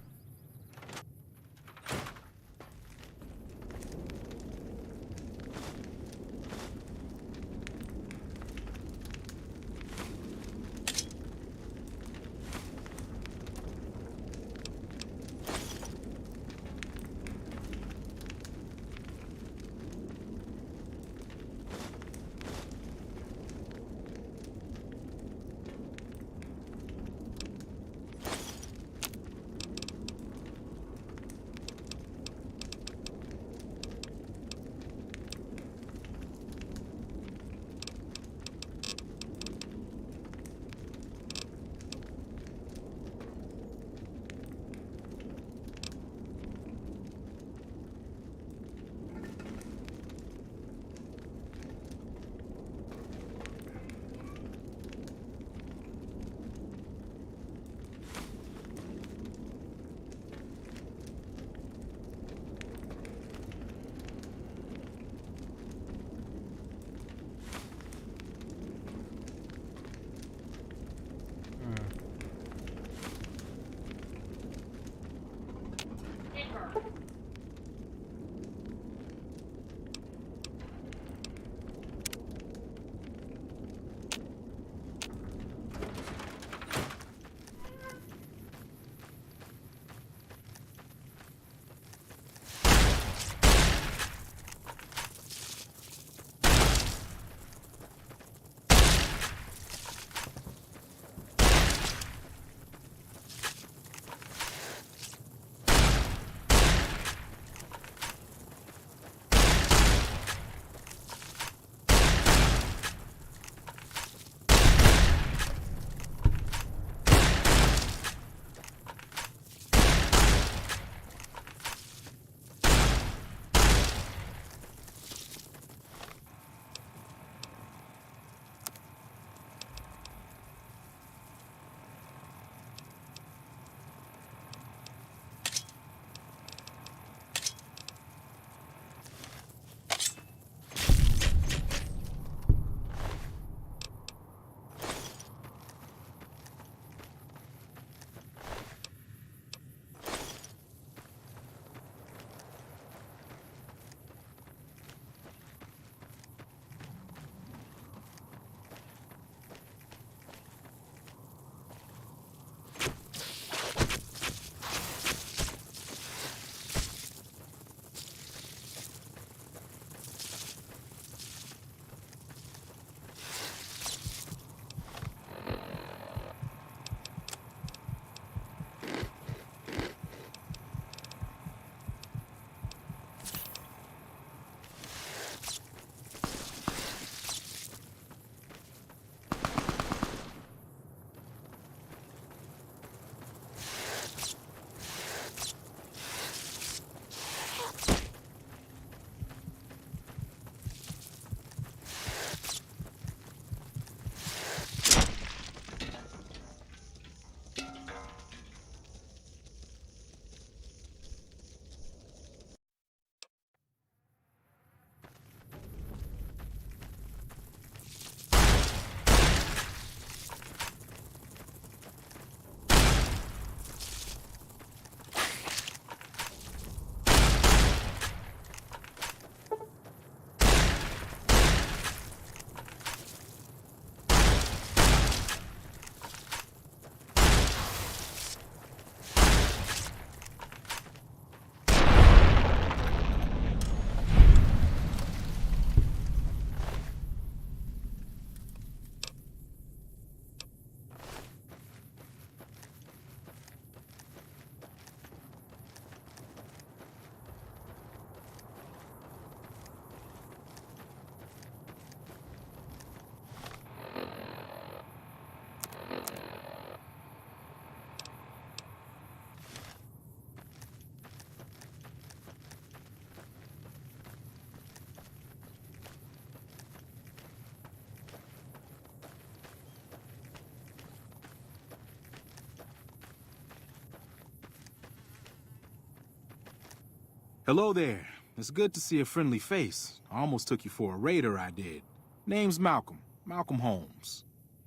Hello there. It's good to see a friendly face. I almost took you for a raider, I did. Name's Malcolm. Malcolm Holmes.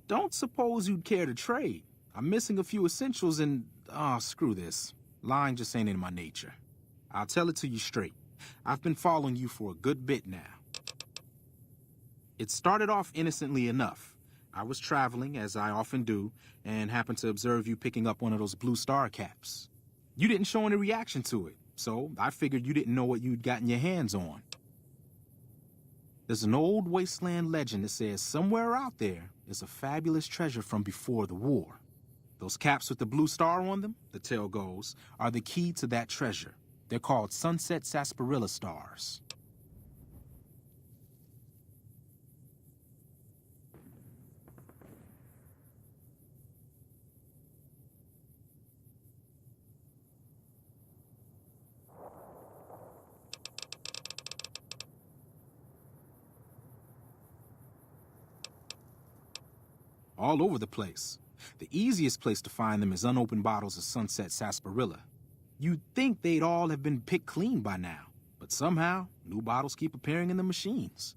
Don't suppose you'd care to trade. I'm missing a few essentials and... screw this. Lying just ain't in my nature. I'll tell it to you straight. I've been following you for a good bit now. It started off innocently enough. I was traveling, as I often do, and happened to observe you picking up one of those Blue Star caps. You didn't show any reaction to it, so I figured you didn't know what you'd gotten your hands on. There's an old wasteland legend that says somewhere out there is a fabulous treasure from before the war. Those caps with the blue star on them, the tale goes, are the key to that treasure. They're called Sunset Sarsaparilla Stars. All over the place. The easiest place to find them is unopened bottles of Sunset Sarsaparilla. You'd think they'd all have been picked clean by now, but somehow, new bottles keep appearing in the machines.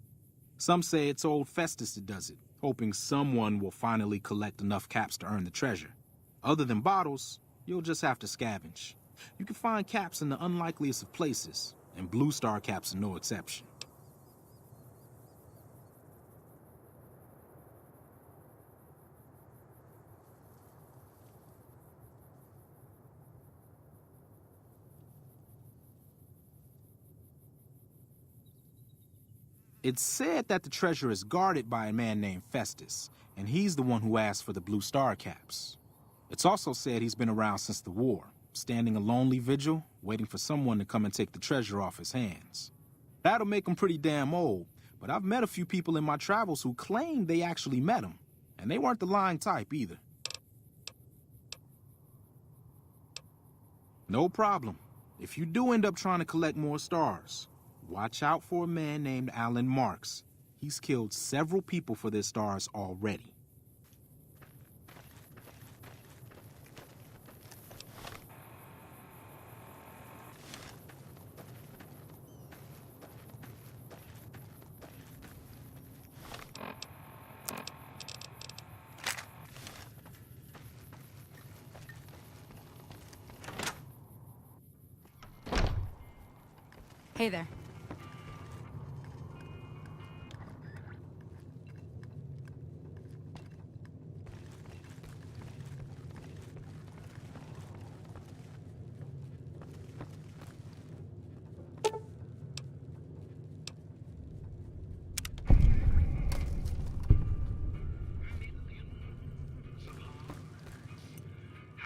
Some say it's old Festus that does it, hoping someone will finally collect enough caps to earn the treasure. Other than bottles, you'll just have to scavenge. You can find caps in the unlikeliest of places, and Blue Star caps are no exception. It's said that the treasure is guarded by a man named Festus, and he's the one who asked for the Blue Star caps. It's also said he's been around since the war, standing a lonely vigil, waiting for someone to come and take the treasure off his hands. That'll make him pretty damn old, but I've met a few people in my travels who claim they actually met him, and they weren't the lying type either. No problem. If you do end up trying to collect more stars, watch out for a man named Alan Marks. He's killed several people for their stars already. Hey there.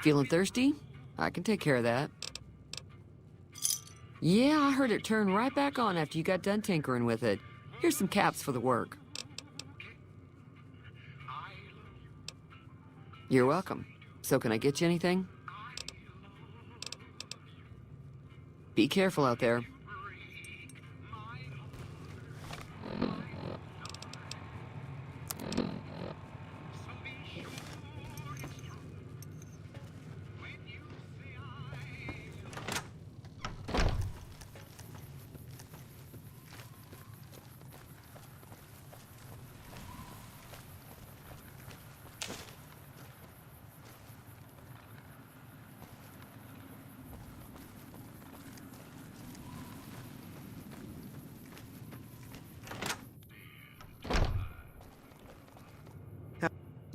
Feeling thirsty? I can take care of that. Yeah, I heard it turn right back on after you got done tinkering with it. Here's some caps for the work. You're welcome. So can I get you anything? Be careful out there.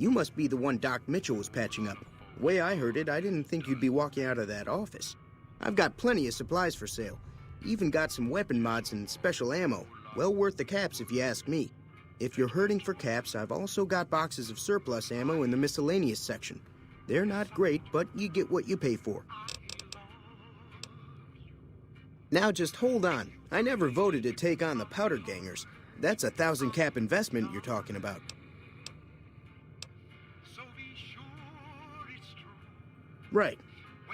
You must be the one Doc Mitchell was patching up. The way I heard it, I didn't think you'd be walking out of that office. I've got plenty of supplies for sale. Even got some weapon mods and special ammo. Well worth the caps if you ask me. If you're hurting for caps, I've also got boxes of surplus ammo in the miscellaneous section. They're not great, but you get what you pay for. Now just hold on. I never voted to take on the Powder Gangers. That's a 1,000 cap investment you're talking about. Right.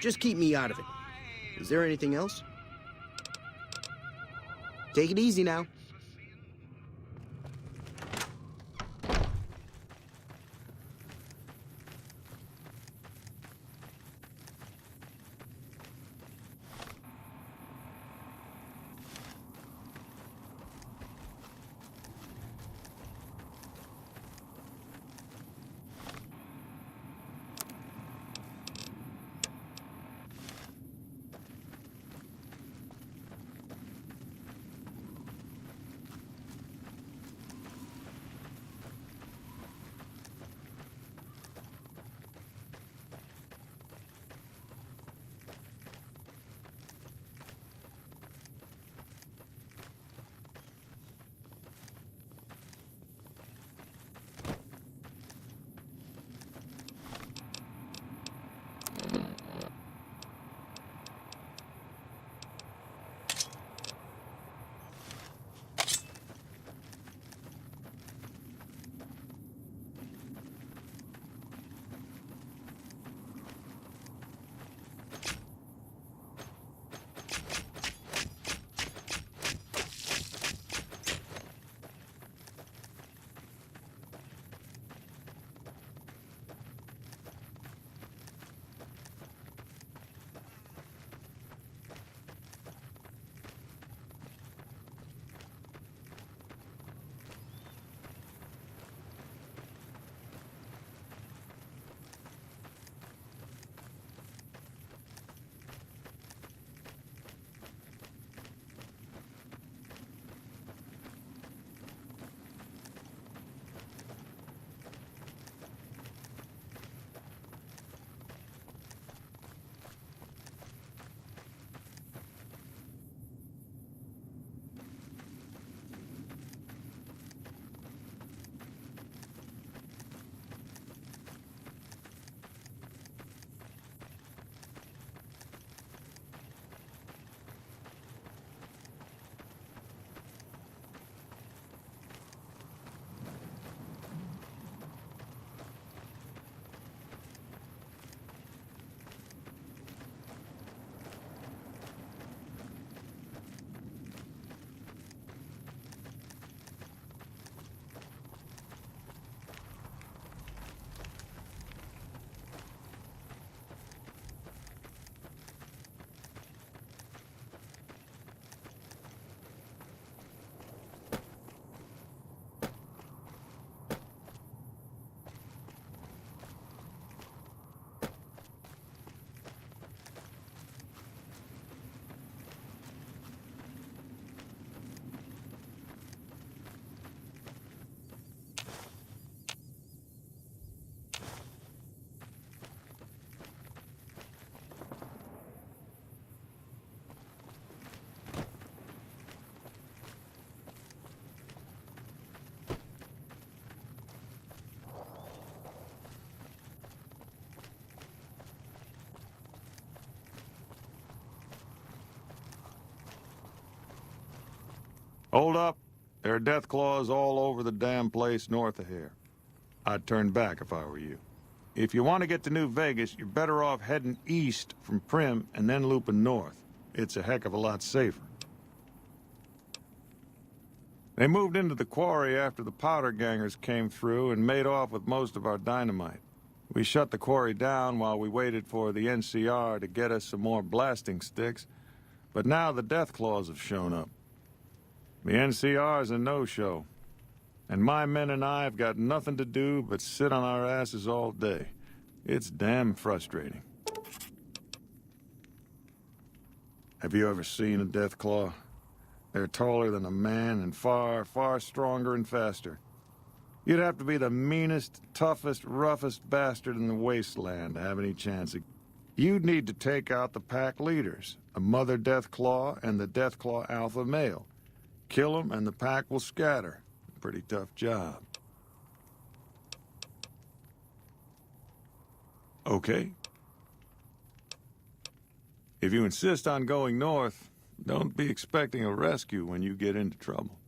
Just keep me out of it. Is there anything else? Take it easy now. Hold up. There are death claws all over the damn place north of here. I'd turn back if I were you. If you want to get to New Vegas, you're better off heading east from Primm and then looping north. It's a heck of a lot safer. They moved into the quarry after the powder gangers came through and made off with most of our dynamite. We shut the quarry down while we waited for the NCR to get us some more blasting sticks, but now the death claws have shown up. The NCR's a no-show, and my men and I have got nothing to do but sit on our asses all day. It's damn frustrating. Have you ever seen a death claw? They're taller than a man and far, far stronger and faster. You'd have to be the meanest, toughest, roughest bastard in the wasteland to have any chance. You'd need to take out the pack leaders, the Mother Deathclaw and the Deathclaw Alpha Male. Kill them and the pack will scatter. Pretty tough job. Okay. If you insist on going north, don't be expecting a rescue when you get into trouble.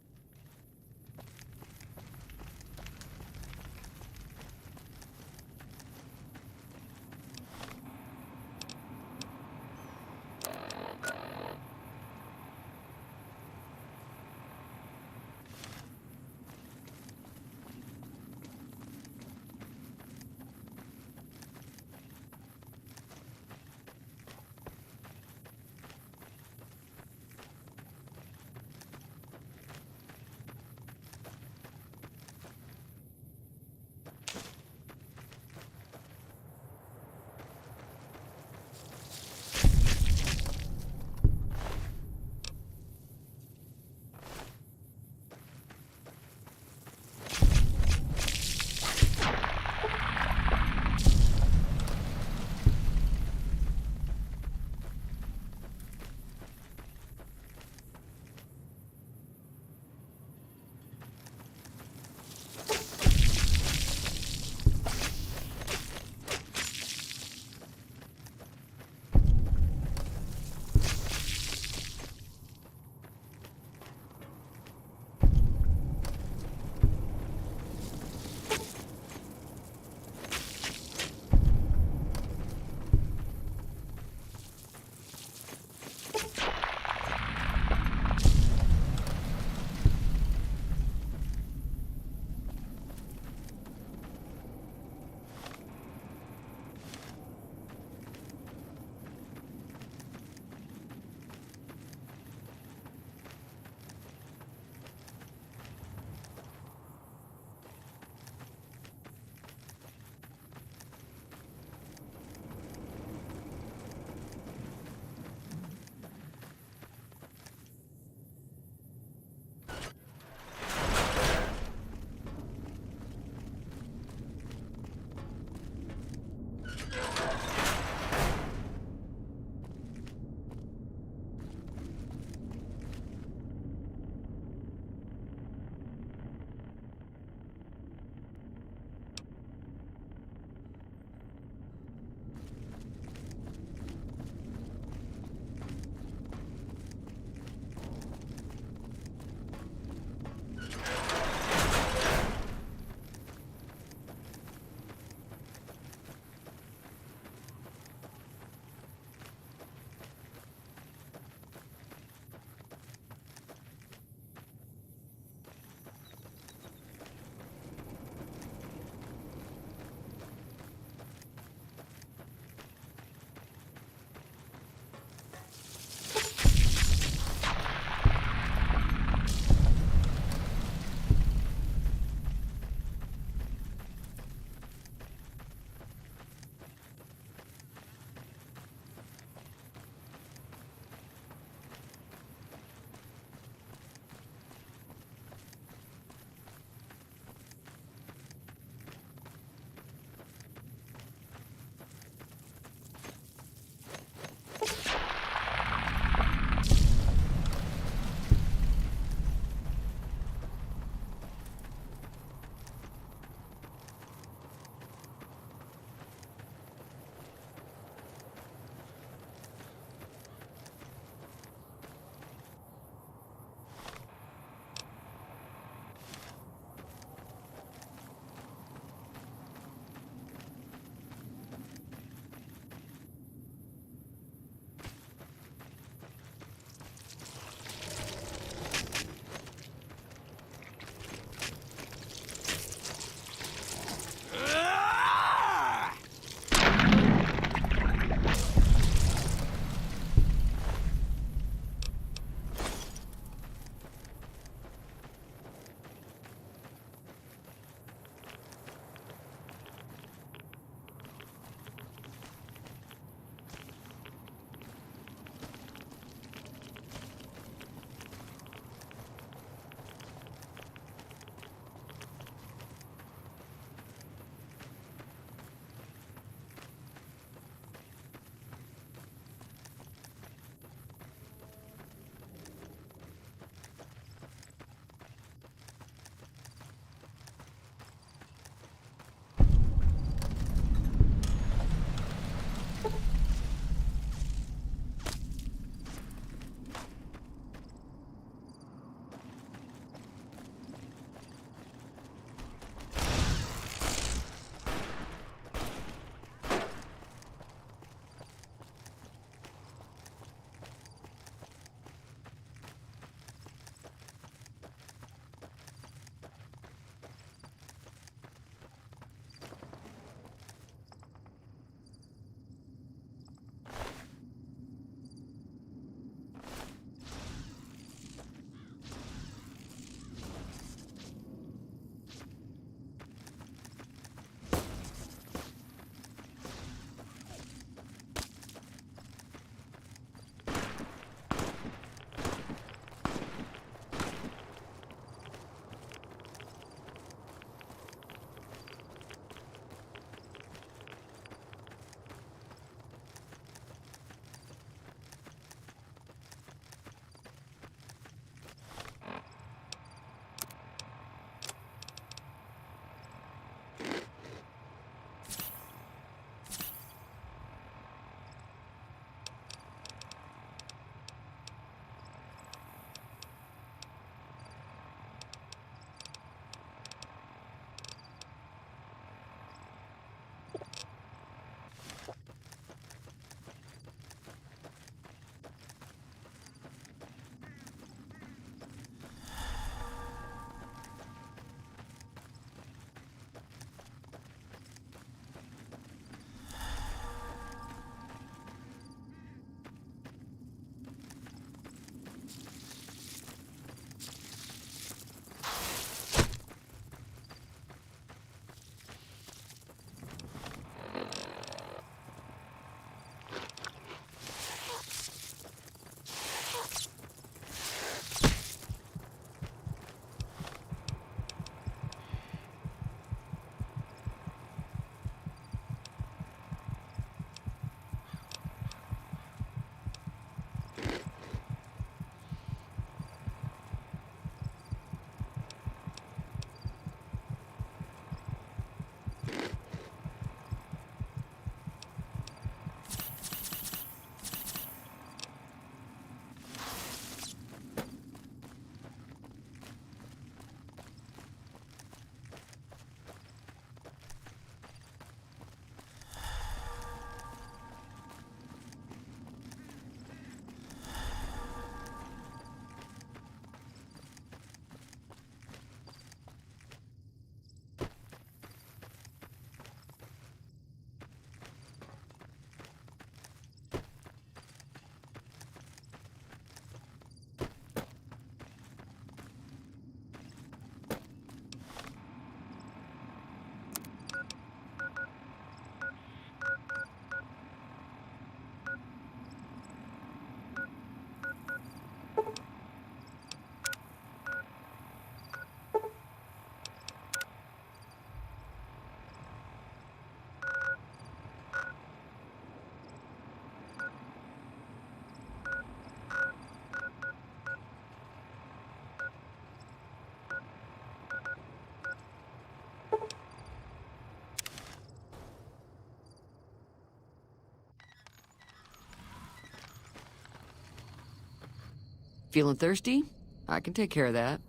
Feeling thirsty? I can take care of that.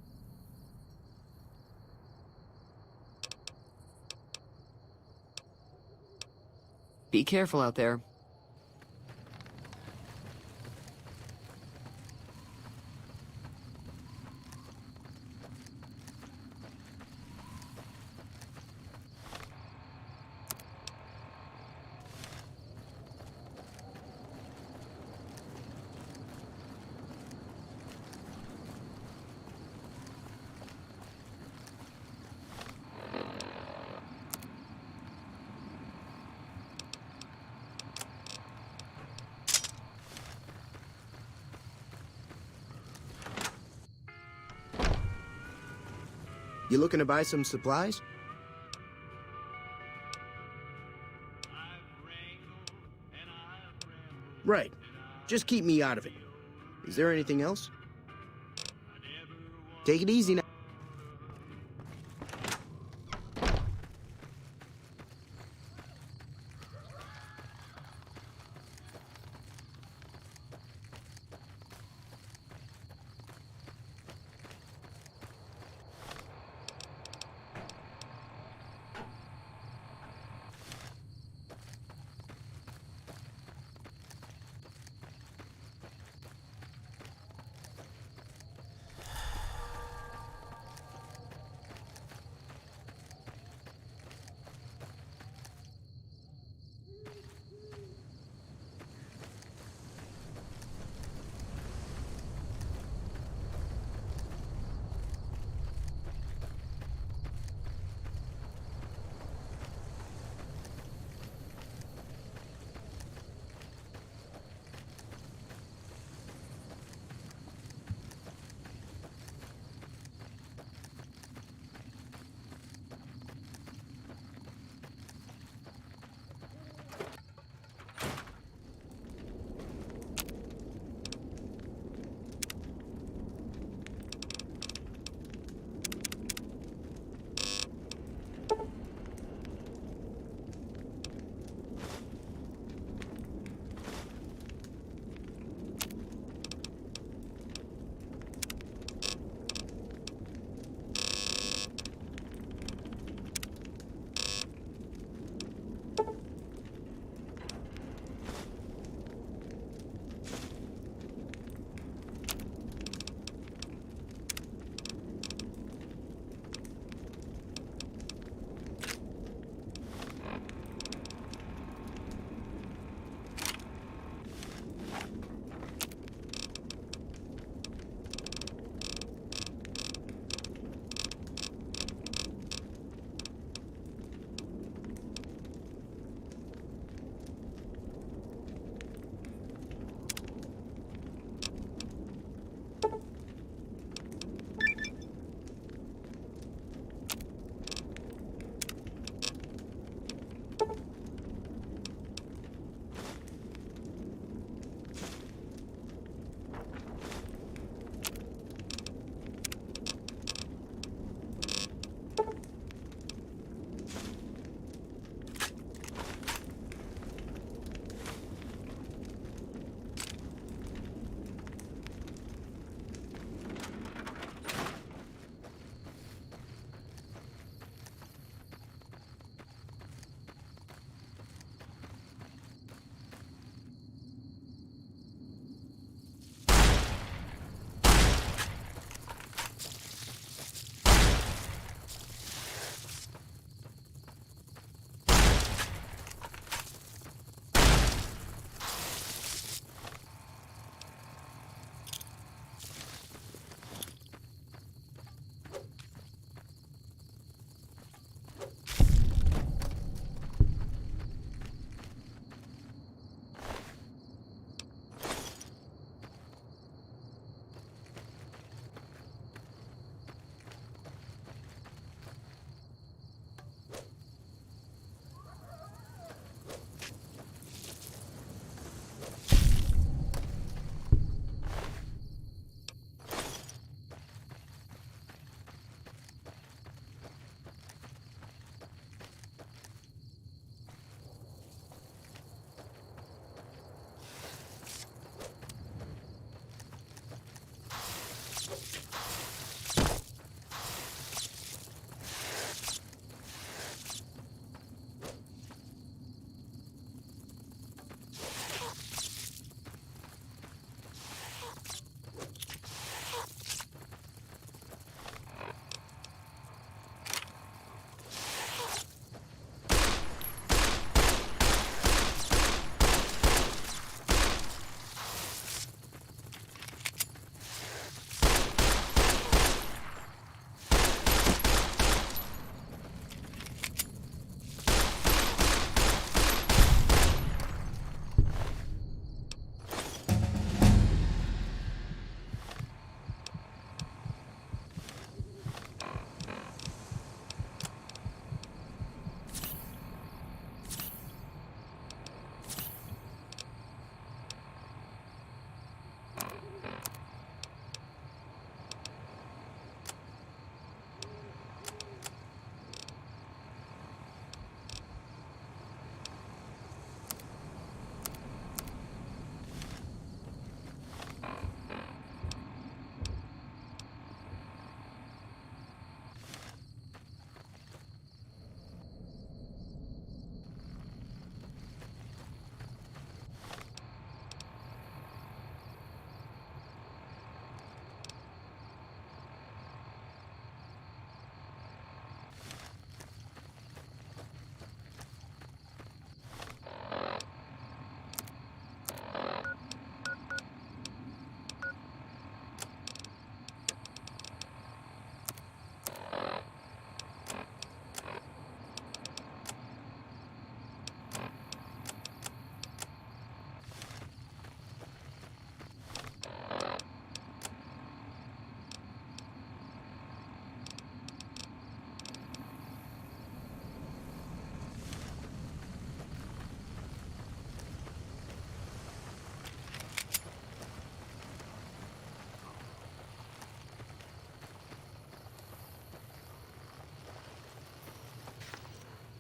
Be careful out there. You looking to buy some supplies? Right. Just keep me out of it. Is there anything else? Take it easy now.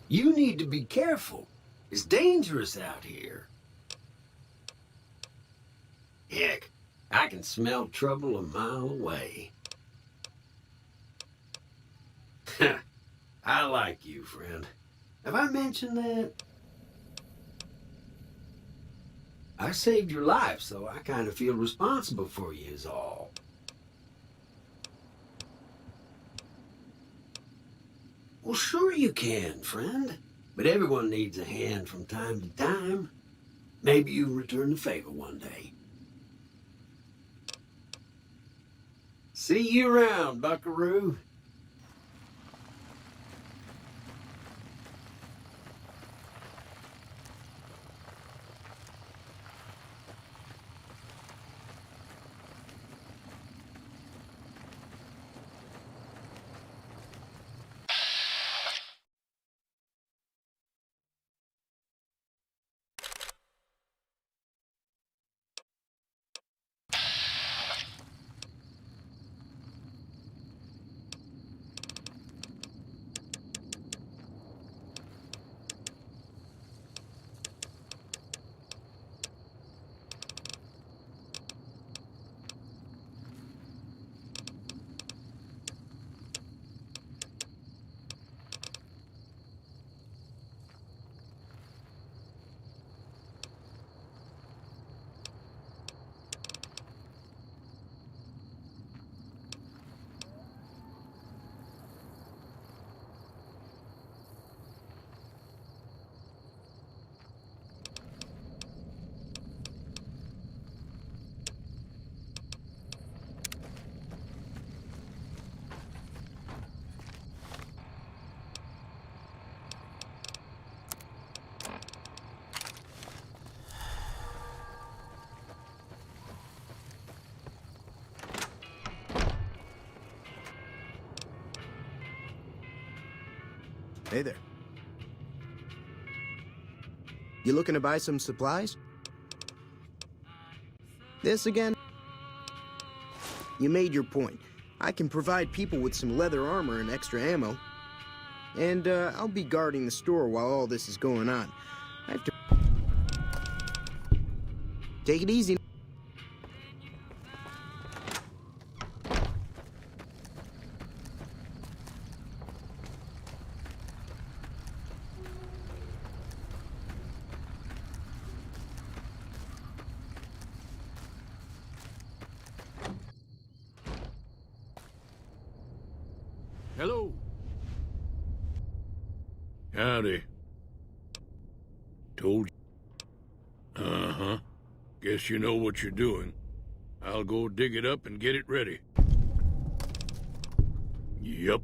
You need to be careful. It's dangerous out here. Heck, I can smell trouble a mile away. I like you, friend. Have I mentioned that? I saved your life, so I kind of feel responsible for you is all. Well, sure you can, friend. But everyone needs a hand from time to time. Maybe you'll return the favor one day. See you around, buckaroo. Hey there. You looking to buy some supplies? This again? You made your point. I can provide people with some leather armor and extra ammo. And I'll be guarding the store while all this is going on. I have to... Take it easy. Hello. Howdy. Told you. Uh-huh. Guess you know what you're doing. I'll go dig it up and get it ready. Yup.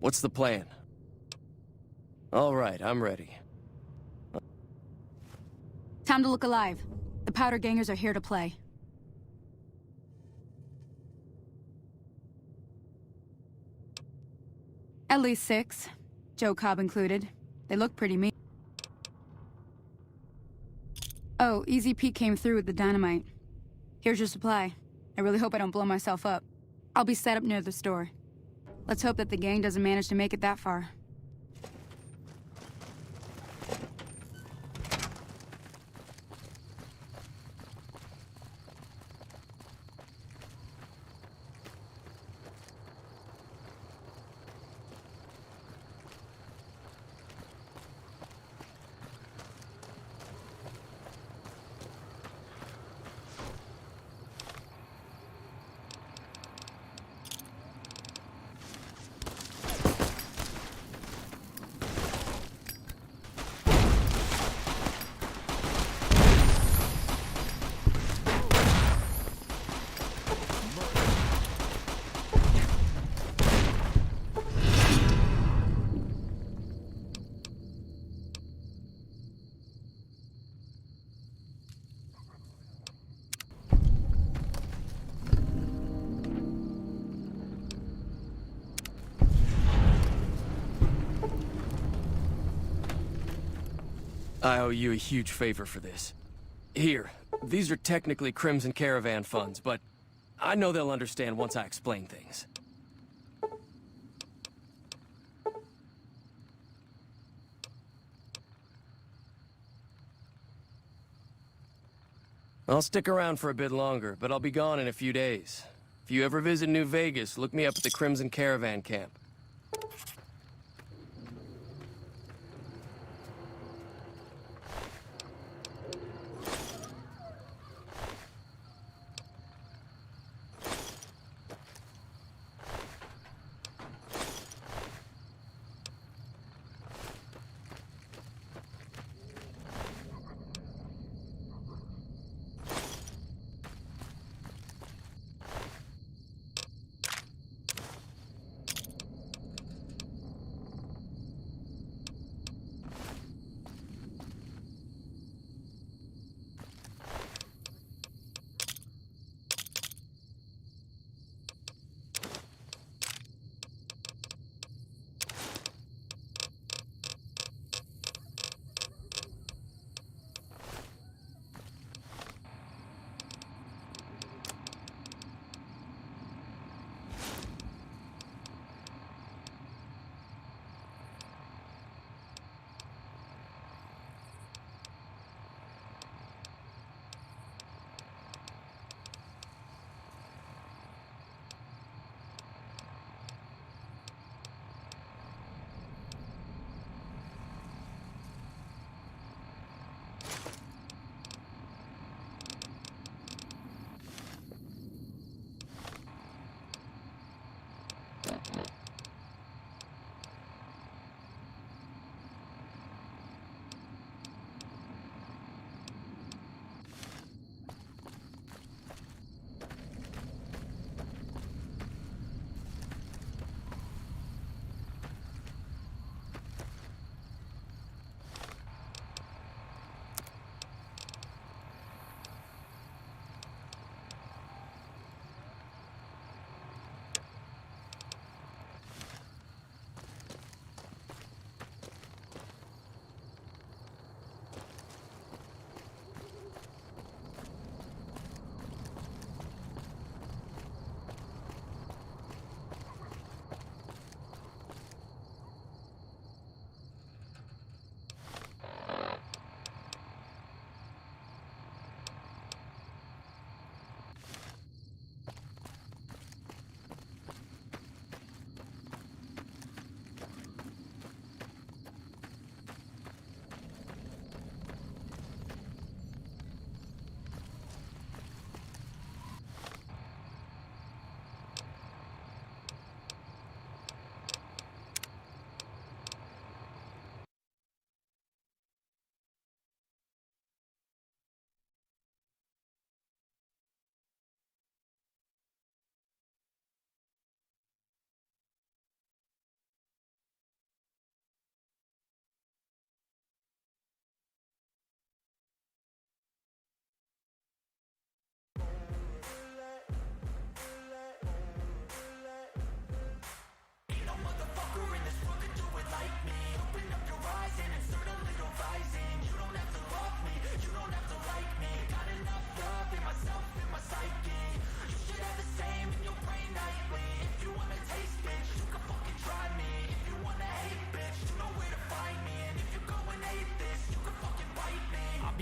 What's the plan? All right, I'm ready. Time to look alive. The Powder Gangers are here to play. At least 6. Joe Cobb included. They look pretty mean. Oh, Easy Pete came through with the dynamite. Here's your supply. I really hope I don't blow myself up. I'll be set up near the store. Let's hope that the gang doesn't manage to make it that far. I owe you a huge favor for this. Here, these are technically Crimson Caravan funds, but I know they'll understand once I explain things. I'll stick around for a bit longer, but I'll be gone in a few days. If you ever visit New Vegas, look me up at the Crimson Caravan camp.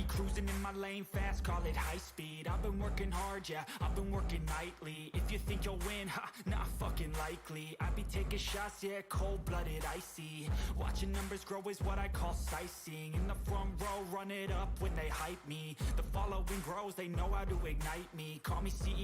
Cruising in my lane fast, call it high speed. I've been working hard, yeah, I've been working nightly. If you think you'll win, ha, not fucking likely. I be taking shots, yeah, cold-blooded, icy. Watching numbers grow is what I call sightseeing. In the front row, run it up when they hype me. The following grows, they know how to ignite me. Call me CEO.